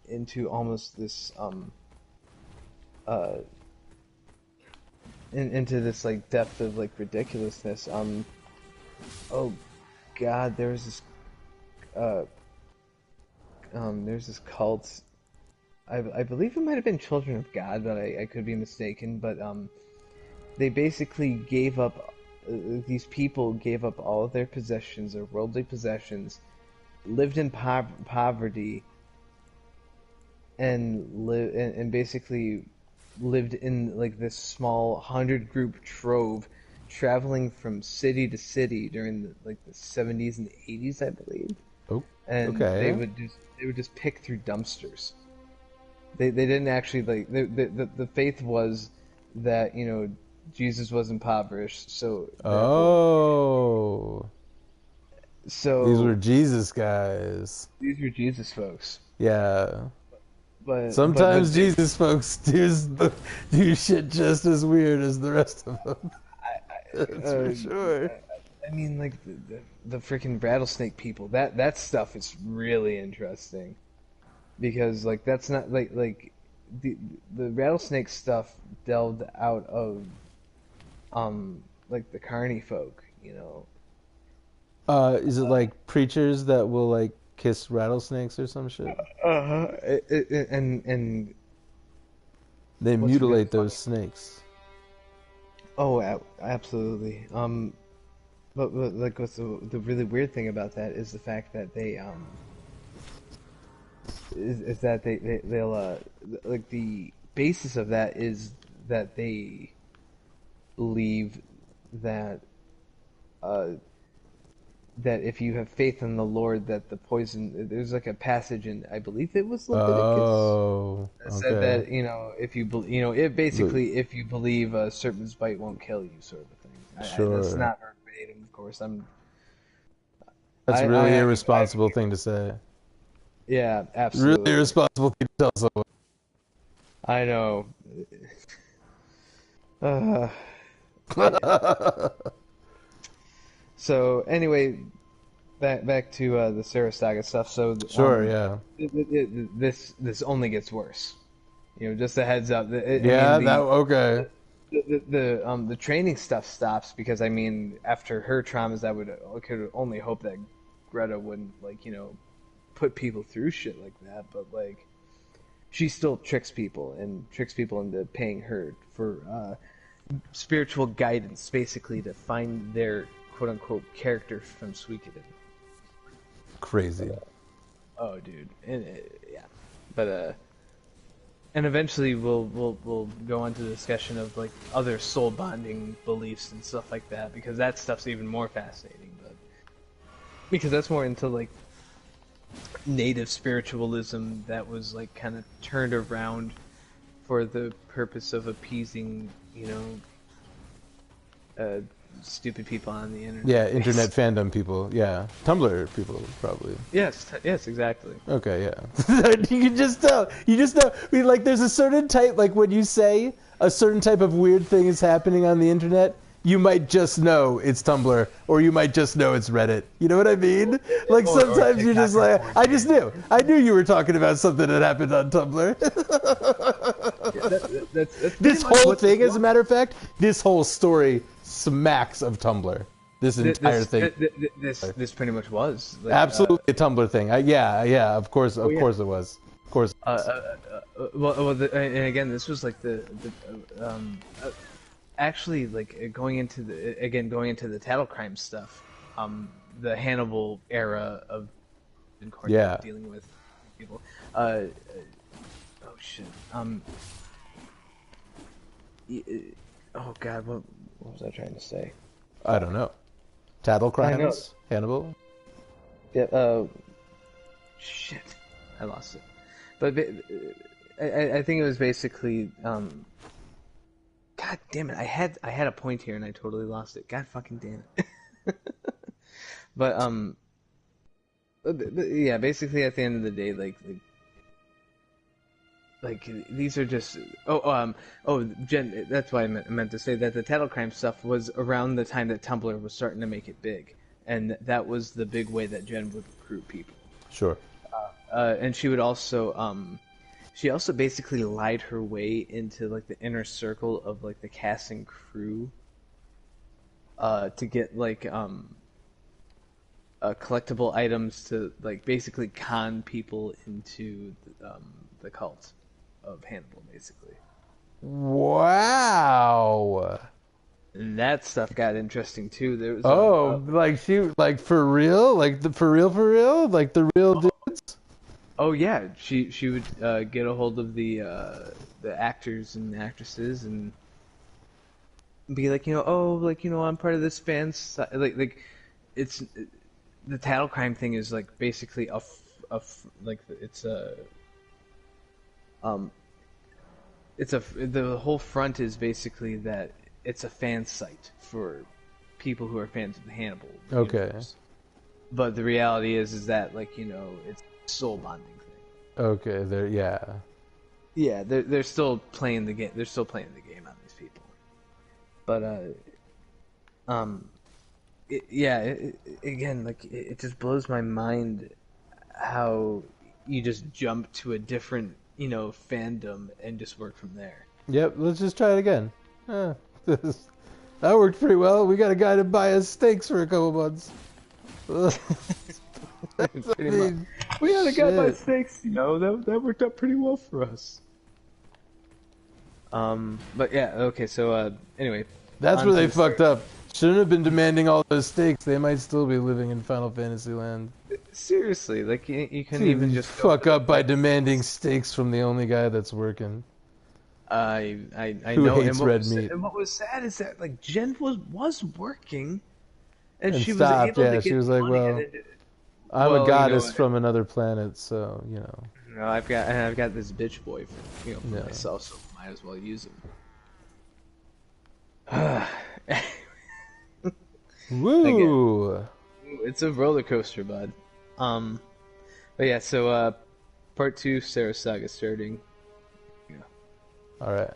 A: into almost this uh into this like depth of like ridiculousness. Oh God, uh there's this cult. I believe it might have been Children of God, but I could be mistaken. But they basically gave up. These people gave up all of their possessions, their worldly possessions, lived in poverty, and basically lived in like this small 100 group trove, traveling from city to city during the 70s and 80s, I believe.
B: Oh,
A: And
B: okay.
A: they would just pick through dumpsters. They didn't actually the faith was that Jesus was impoverished, so therefore
B: Oh, these were
A: so
B: Jesus guys.
A: these were Jesus folks.
B: Yeah.
A: But
B: Sometimes Jesus folks do shit just as weird as the rest of them. That's for sure.
A: I mean, like the freaking rattlesnake people. That stuff is really interesting because like that's not the rattlesnake stuff delved out of like the carny folk,
B: Is it like preachers that will like kiss rattlesnakes or some shit?
A: Uh-huh. And
B: They
A: what's really
B: mutilate
A: funny?
B: those snakes.
A: Oh, absolutely. But like what's the really weird thing about that is the fact that they is that they'll like the basis of that is that they believe that uh that if you have faith in the Lord, that the poison, there's like a passage in, I believe it was Leviticus,
B: Oh,
A: that said
B: okay.
A: that if you it
B: Look,
A: basically, if you believe a serpent's bite won't kill you, sort of a thing. That's
B: sure.
A: not verbatim, of course.
B: That's a
A: I
B: really
A: have
B: irresponsible thing to say.
A: yeah,
B: Really
A: absolutely.
B: irresponsible thing to tell someone.
A: I know. Uh, but yeah. So anyway, back to the Sarasota stuff. So
B: Sure, yeah.
A: this only gets worse. You know, just a heads up.
B: Yeah, that okay.
A: The training stuff stops because I mean, after her traumas, I could only hope that Greta wouldn't put people through shit like that. But like, she still tricks people into paying her for spiritual guidance, basically to find their quote unquote character from Suikoden.
B: Crazy.
A: Oh, dude, yeah, but and eventually we'll go on to the discussion of like other soul bonding beliefs and stuff like that, because that stuff's even more fascinating. But because that's more into like native spiritualism that was like kind of turned around for the purpose of appeasing, stupid people on the internet.
B: Yeah, internet fandom people. Yeah, Tumblr people probably.
A: Yes, exactly.
B: Okay, yeah. You can just tell. You just know. I mean, like, there's a certain type. Like, when you say a certain type of weird thing is happening on the internet, you might just know it's Tumblr, or you might just know it's Reddit. You know what I mean? Like, sometimes you're just like, I just knew. I knew you were talking about something that happened on Tumblr.
A: That's
B: This whole thing, as a matter of fact, this whole story smacks of Tumblr. This entire thing.
A: This pretty much was like,
B: Absolutely a Tumblr thing. Yeah. Of course it was. Of course.
A: And again, this was like actually like going into the Tattle Crime stuff. The Hannibal era of dealing with people. Oh shit. Oh god, what was I trying to say?
B: I don't know. Tattle Crimes? Hannibal?
A: Yeah, shit. I lost it. But I think it was basically, God damn it, I had a point here and I totally lost it. God fucking damn it. But yeah, basically at the end of the day, like these are just Jen, that's why I meant to say that the Tattle Crime stuff was around the time that Tumblr was starting to make it big, and that was the big way that Jen would recruit people.
B: Sure.
A: And she would also she also basically lied her way into like the inner circle of like the cast and crew to get like collectible items to like basically con people into the cult of Hannibal, basically.
B: Wow.
A: And that stuff got interesting too. There was
B: like for real, like for real, like the real dudes.
A: Oh yeah, she would get a hold of the actors and actresses and be like, I'm part of this fans like it's the Tattle Crime thing is like basically the whole front is basically that it's a fan site for people who are fans of the Hannibal universe. But the reality is that like it's a soul bonding thing.
B: Okay,
A: They're still playing the game. They're still playing the game on these people. But again, like it just blows my mind how you just jump to a different fandom and just work from there.
B: Yep, let's just try it again. That worked pretty well. We got a guy to buy us steaks for a couple months.
A: We had a guy buy steaks. That worked out pretty well for us. But yeah, okay. So anyway,
B: that's where they fucked up. Shouldn't have been demanding all those steaks. They might still be living in Final Fantasy land.
A: Seriously, like you couldn't even just
B: fuck up by demanding steaks from the only guy that's working.
A: I
B: Who
A: know.
B: hates red meat.
A: And what was sad is that like Jen was working, and she
B: stopped.
A: was able to get
B: she was like,
A: money
B: well, I'm a goddess from another planet, so
A: No, I've got this bitch boy for myself, so might as well use him.
B: Woo!
A: Again, it's a roller coaster, bud. But yeah, so part 2, Sarah's Saga starting. Yeah.
B: All right.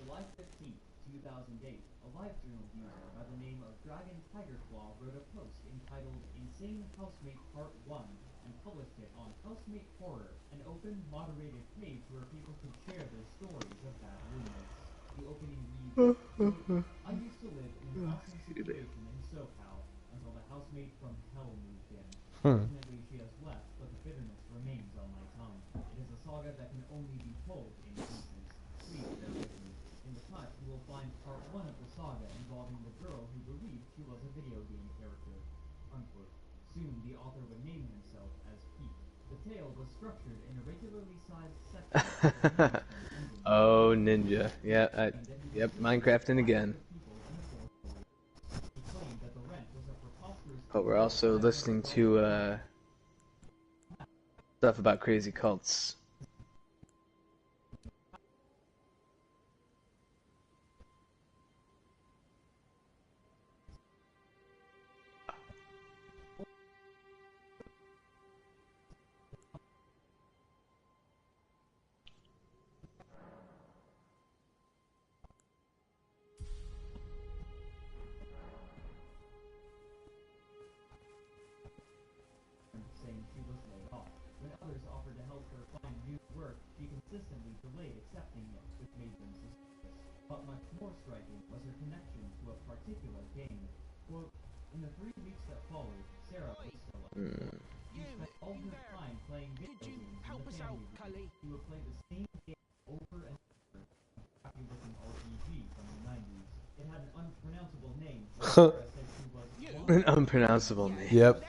D: July 15th, 2008, a LiveJournal user by the name of Dragon Tigerclaw wrote a post entitled Insane Housemate Part 1 and published it on Housemate Horror, an open, moderated page where people could share their stories of bad roommates. The opening reads, quote, I used to live in an awesome situation in SoCal until the housemate from hell moved in. Fortunately, she has left, but the bitterness remains on my tongue. It is a saga that can only be told in pieces. Please bear with me. In the cut, you will find part 1 of the saga involving the girl who believed she was a video game character. Unquote. Soon, the author would name himself as Pete. The tale was structured in irregularly sized sections.
A: Oh, Ninja. Yeah, yep, Minecrafting again.
D: He claimed that the rent was a preposterous
A: But we're also listening to stuff about crazy cults.
D: saying she was laid off. When others offered to help her find new work, she consistently delayed accepting it, which made them suspicious. But much more striking was her connection to a particular game. Quote, in the 3 weeks that followed, Sarah was still up. She spent all her time playing video games in the family room. She would play the same game over and over, a crappy-looking RPG from the 90s. It had an unpronounceable name, so Sarah said she was
A: An unpronounceable name.
B: Yep.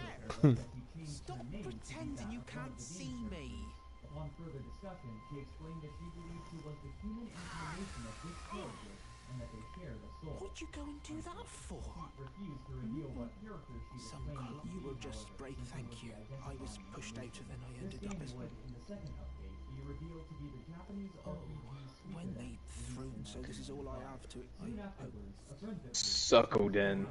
E: Stop pretending you can't see me.
D: Upon further discussion, she explained that she believed she was the human incarnation of this character and that they shared a soul.
E: What'd you go and do that for?
D: She refused to reveal what character she was
E: Some
D: playing.
E: cunt. You were just great, thank you. I was pushed out and then I
D: This
E: ended
D: game
E: up as
D: would, in the second update, be revealed to be the Japanese RPG
E: when they thrown, so this is all I have to.
D: Soon afterwards, a friend of hers,
A: Suckoden.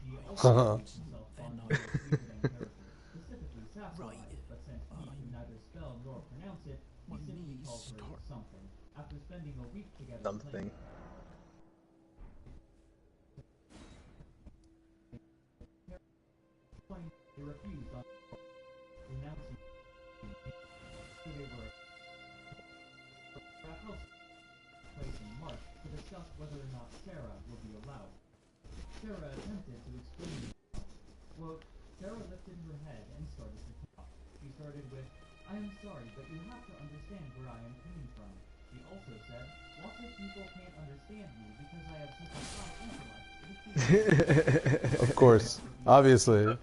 D: he also believed himself on the Suikoden character, specifically Sakurai,
E: Right.
D: but since he could neither spell nor pronounce it, he
E: My
D: simply
E: knees
D: called her
E: start-
D: something. After spending a week together
A: Something.
D: playing, they refused on renouncing so they were at house place in March to discuss whether or not Sarah would be allowed. Sarah attempted to explain herself. Quote, Sarah lifted her head and started to talk. She started with, I am sorry, but you have to understand where I am coming from. She also said, lots of people can't understand me because I have such a high intellect.
B: Of course. Obviously.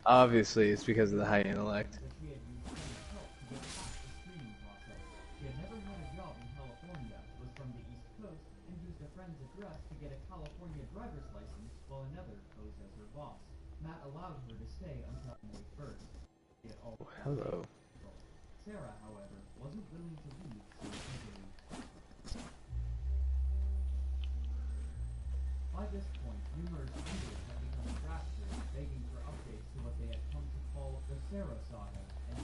A: Obviously, it's because of the high intellect.
D: That she had used friends' help to get past the screening process. She had never had a job in California, was from the East Coast, and used a friend's address to get a California driver's license while another posed as her boss. Matt allowed her to stay until May 1st. She had all
A: Hello.
D: Sarah, however, wasn't willing to leave so easily. By this point, numerous readers had become drafted, begging for updates to what they had come to call the Sarah Saga, and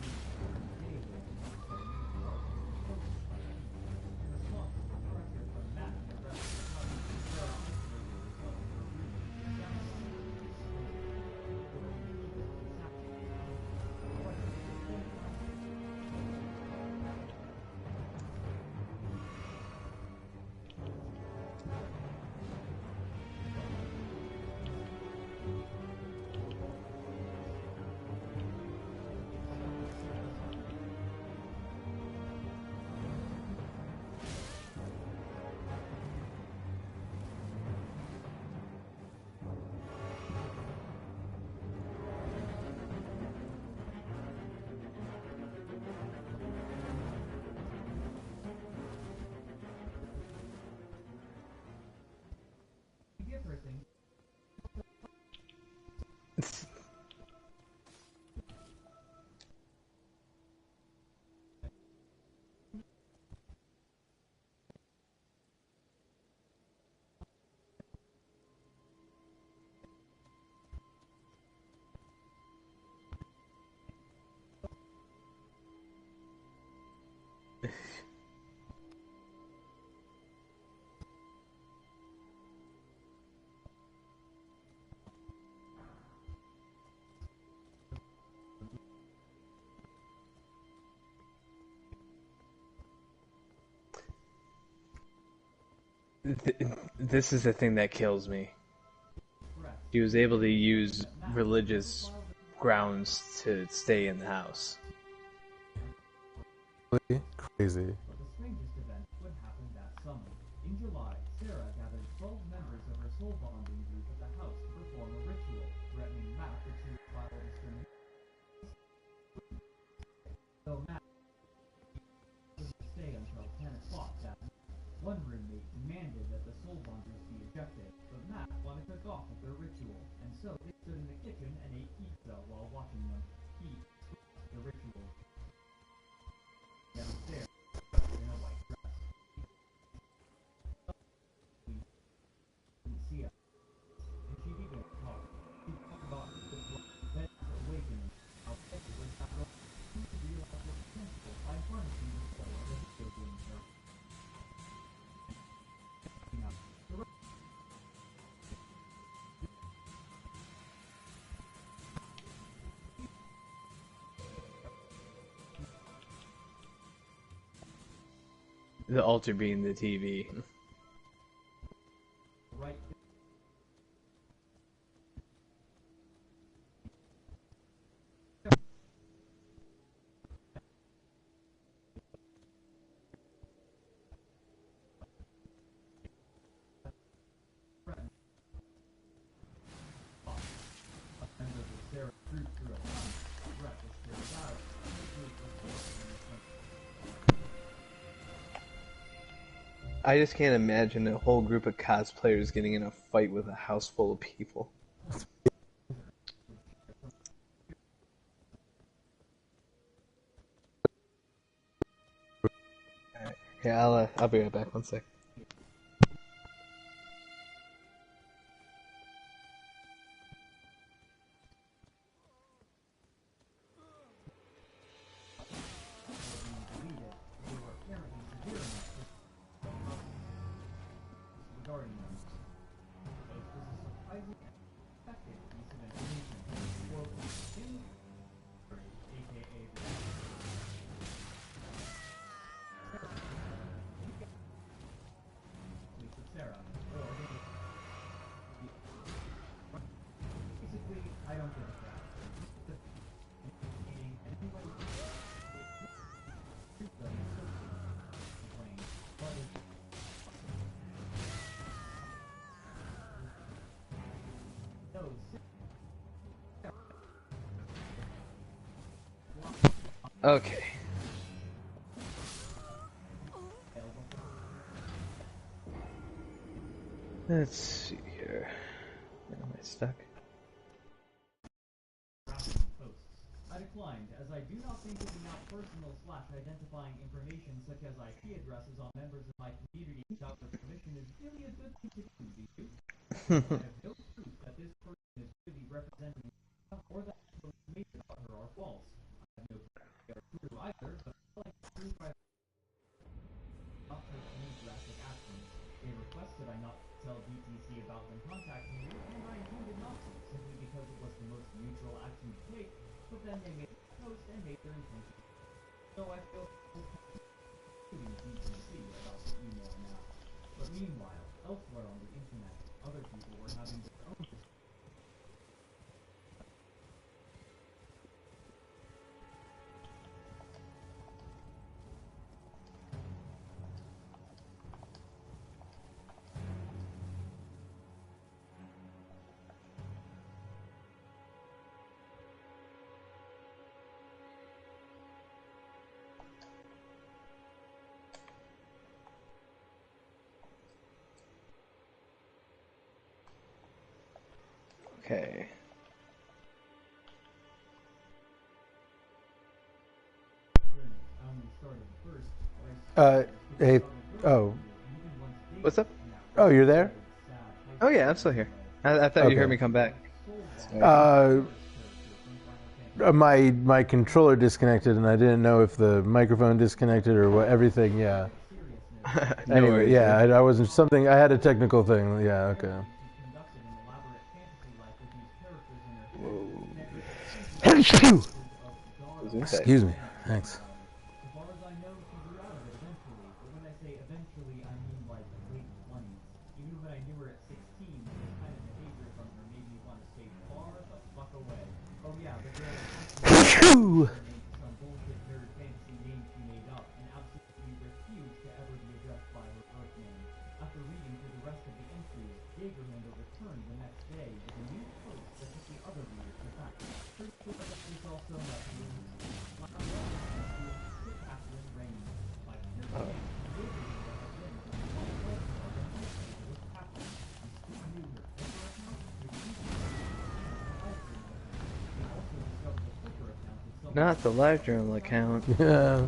D: daily for new part of the post. In response to the pressure from Matt and the rest of the party, Sarah isolated herself in her room,
A: This is the thing that kills me. He was able to use religious grounds to stay in the house.
B: Crazy.
D: But the strangest event would happen that summer. In July, Sarah gathered 12 members of her soul bonding group at the house to perform a ritual, threatening Matt that she would file discrimination. Though Matt would stay until 10 o'clock that night. One roommate demanded that the soul bonders be ejected, but Matt wanted to gawk at their ritual, and so they stood in the kitchen and ate pizza while watching them. He the ritual downstairs in a white dress. Didn't see us, and she began to talk. She talked about this event awakening, how Becky was not going to realize the potential by harnessing the soul of a video game character.
A: The altar being the TV.
D: Right.
A: I just can't imagine a whole group of cosplayers getting in a fight with a house full of people. Alright. Yeah, I'll be right back. 1 sec.
D: Regarding them, this is a surprisingly effective piece of information. Quote, in aka Sarah, or basically, I don't give a crap. Meaning anybody complain, but it's
A: Okay. Let's see here. Where am I stuck?
D: Posts. I declined, as I do not think giving out personal / identifying information such as IP addresses on members of my community without their permission is really a good thing to do you? I have no proof that this person is really representing or that the information about her are false. I have no proof they are true either, but I like to prove I not take any drastic actions. They requested I not tell DTC about them contacting me, and I intended not to, simply because it was the most neutral action to take, but then they made a post and made their intention. So I feel shooting DTC about the email now. But meanwhile, elsewhere on the internet, other people were having their own
A: Okay.
B: Hey, oh,
A: What's up?
B: oh, you're there?
A: Oh yeah, I'm still here. I thought you
B: Okay.
A: heard me come back.
B: My controller disconnected, and I didn't know if the microphone disconnected or what. Everything, yeah.
A: No
B: Anyway,
A: worries,
B: yeah,
A: man.
B: I wasn't something. I had a technical thing. Yeah, okay. Excuse me. Thanks.
D: As far as I know, she grew out of it eventually, but when I say eventually, I mean like late 20s. they were at 16, this kind of behavior from her made me want to stay far the fuck away. Oh yeah, the girl
B: Phew.
D: named some bullshit nerd fantasy name she made up, and absolutely refused to ever be addressed by her birth name. After reading through the rest of the entries, Jagerhunter returned the next day with a new post that took the other readers aback. Her is also not Catherine Rain. By pure chance, Jagerhunter had been to the all with Catherine, and Steve knew her Twitter account, which he they also discovered the Twitter account of someone
A: Not the live journal account.
B: Yeah.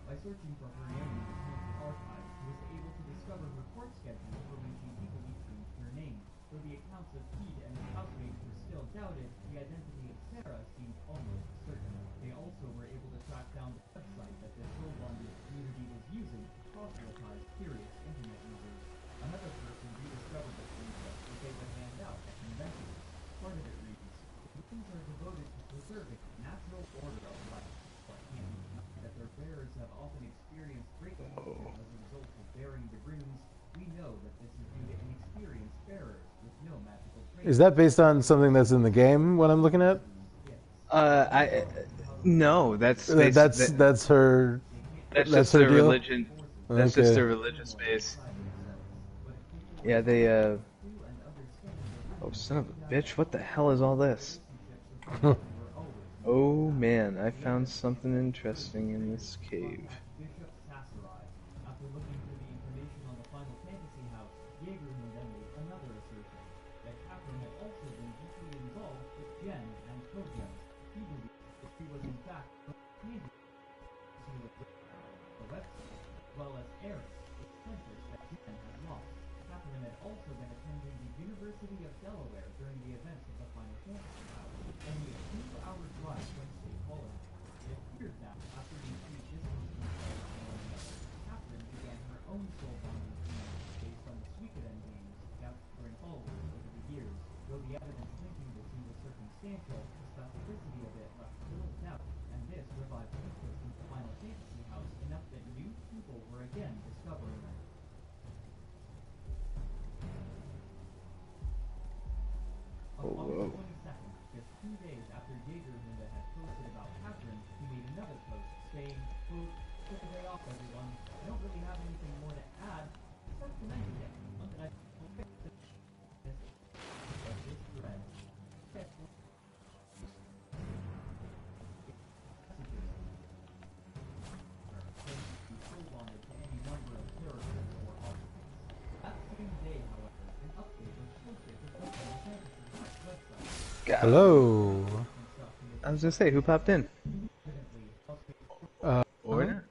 D: By searching for her name in his archives, he was able to discover her court schedule for when she legally changed her name. Though the accounts of Pete and his housemates were still doubted, the identity of Sarah seemed almost certain. They also were able to track down the website that the Soul Wanderers community was using to proselytize curious internet users. Another person rediscovered the pamphlets that they would hand out at conventions. Part of it reads, "The rooms are devoted to preserving the natural order of life, but can't deny that their bearers have often experienced great emotion as a result of bearing the runes. We know that this is due to inexperienced bearers with no magical training."
B: Is that based on something that's in the game? What I'm looking at?
A: No, that's
B: That's her.
A: that's
B: That's
A: just
B: her
A: their
B: deal?
A: religion. That's just
B: Okay.
A: their religious base. Yeah, they Oh, son of a bitch! What the hell is all this? Oh man, I found something interesting in this cave.
D: Bishop Sasserai. After looking for the information on the Final Fantasy house, Jaegerman then made another assertion that Catherine had also been deeply involved with Jen and Kogem. He believed that she was in fact handy to the website, as well as Eric, the apprentice that Jen had lost. Catherine had also been attending the University of Delaware during the events of the Final Fantasy house, only a 2-hour drive from State College. It appeared that, after the increased distance from one another, Catherine began her own soul bonding community based on the Suikoden games gathering followers over the years. Though the evidence linking the two was circumstantial, the specificity of it left little doubt, and this revived interest in the Final Fantasy house enough that new people were again discovering it. On
A: whoa.
D: August 22nd, just 2 days after Jaegerhunde had posted about Catherine, he made another post saying, quote, "Took a day off, everyone. I don't really have anything more to add, except to mention it. That I will fix this thread. That same day, however, an update was posted to the Final Fantasy House website.
A: God,
B: Hello.
A: I was gonna say, who popped in?
B: Uh,
A: Order?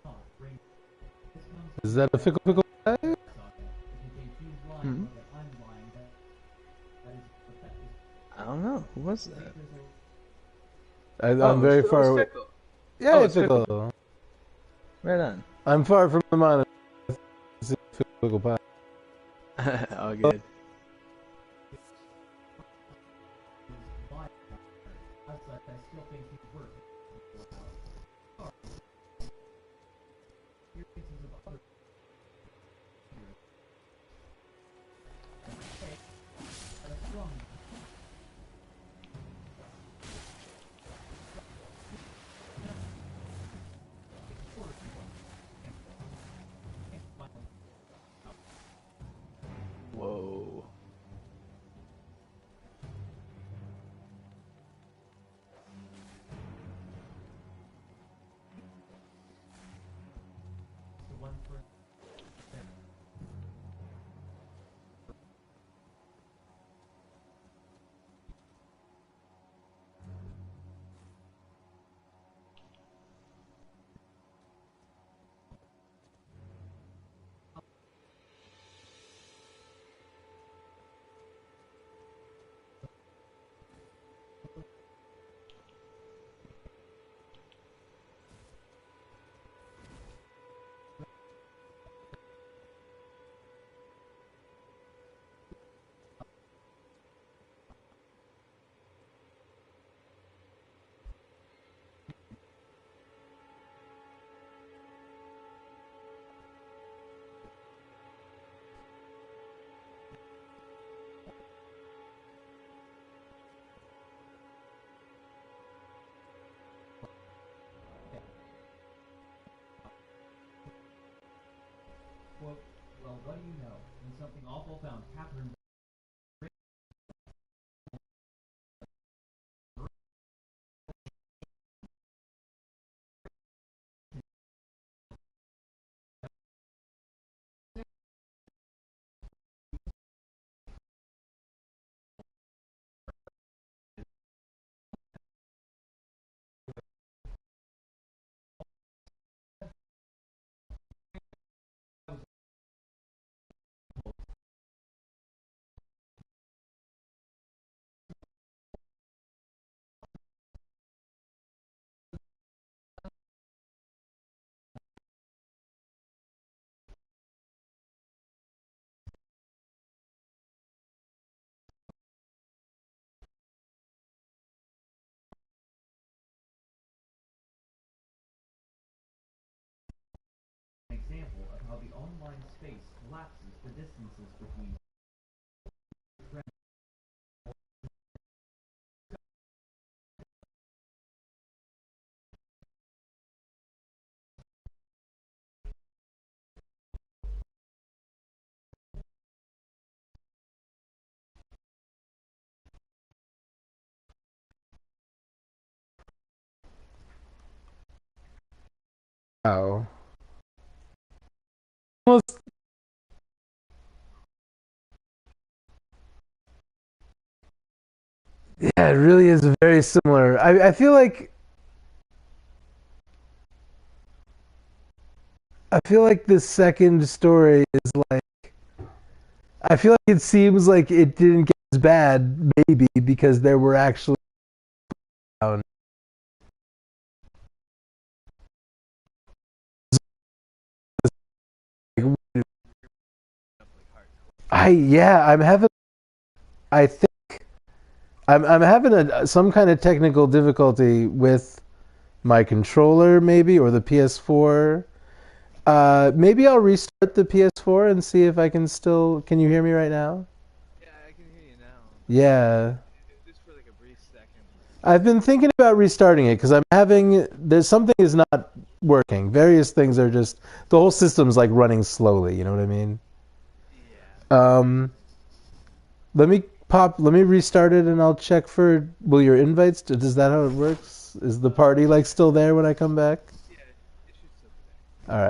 B: Is that a fickle guy?
A: Hmm. I don't know. Who was that?
B: I'm very far away.
A: Fickle.
B: Yeah,
A: Oh,
B: it's
A: it's
B: fickle.
A: Right on.
B: I'm far from the monitor. It's fickle pie.
A: All good. Whoa.
D: well, what do you know? When something awful found Catherine. Example of how the online space collapses the distances between
B: Oh. Almost, yeah, it really is very similar. I feel like the second story is like I feel like it seems like it didn't get as bad, maybe because there were actually I'm having I think I'm having some kind of technical difficulty with my controller, maybe, or the PS4. Maybe I'll restart the PS4 and see if I can still. Can you hear me right now?
A: Yeah, I can hear you now.
B: Yeah.
A: Just for like a brief second.
B: I've been thinking about restarting it because there's something is not working. Various things are just the whole system's like running slowly. You know what I mean?
A: Yeah.
B: Um, let me restart it and I'll check for. Will your invites? Is that how it works? Is the party like still there when I come back?
A: Yeah, it should still be there.
B: All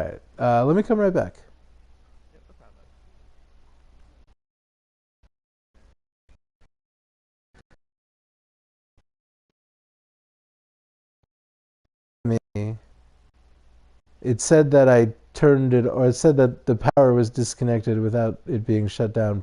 B: right. Let me come right back.
A: Yep, no problem.
B: Me. It said that I turned it, or it said that the power was disconnected without it being shut down.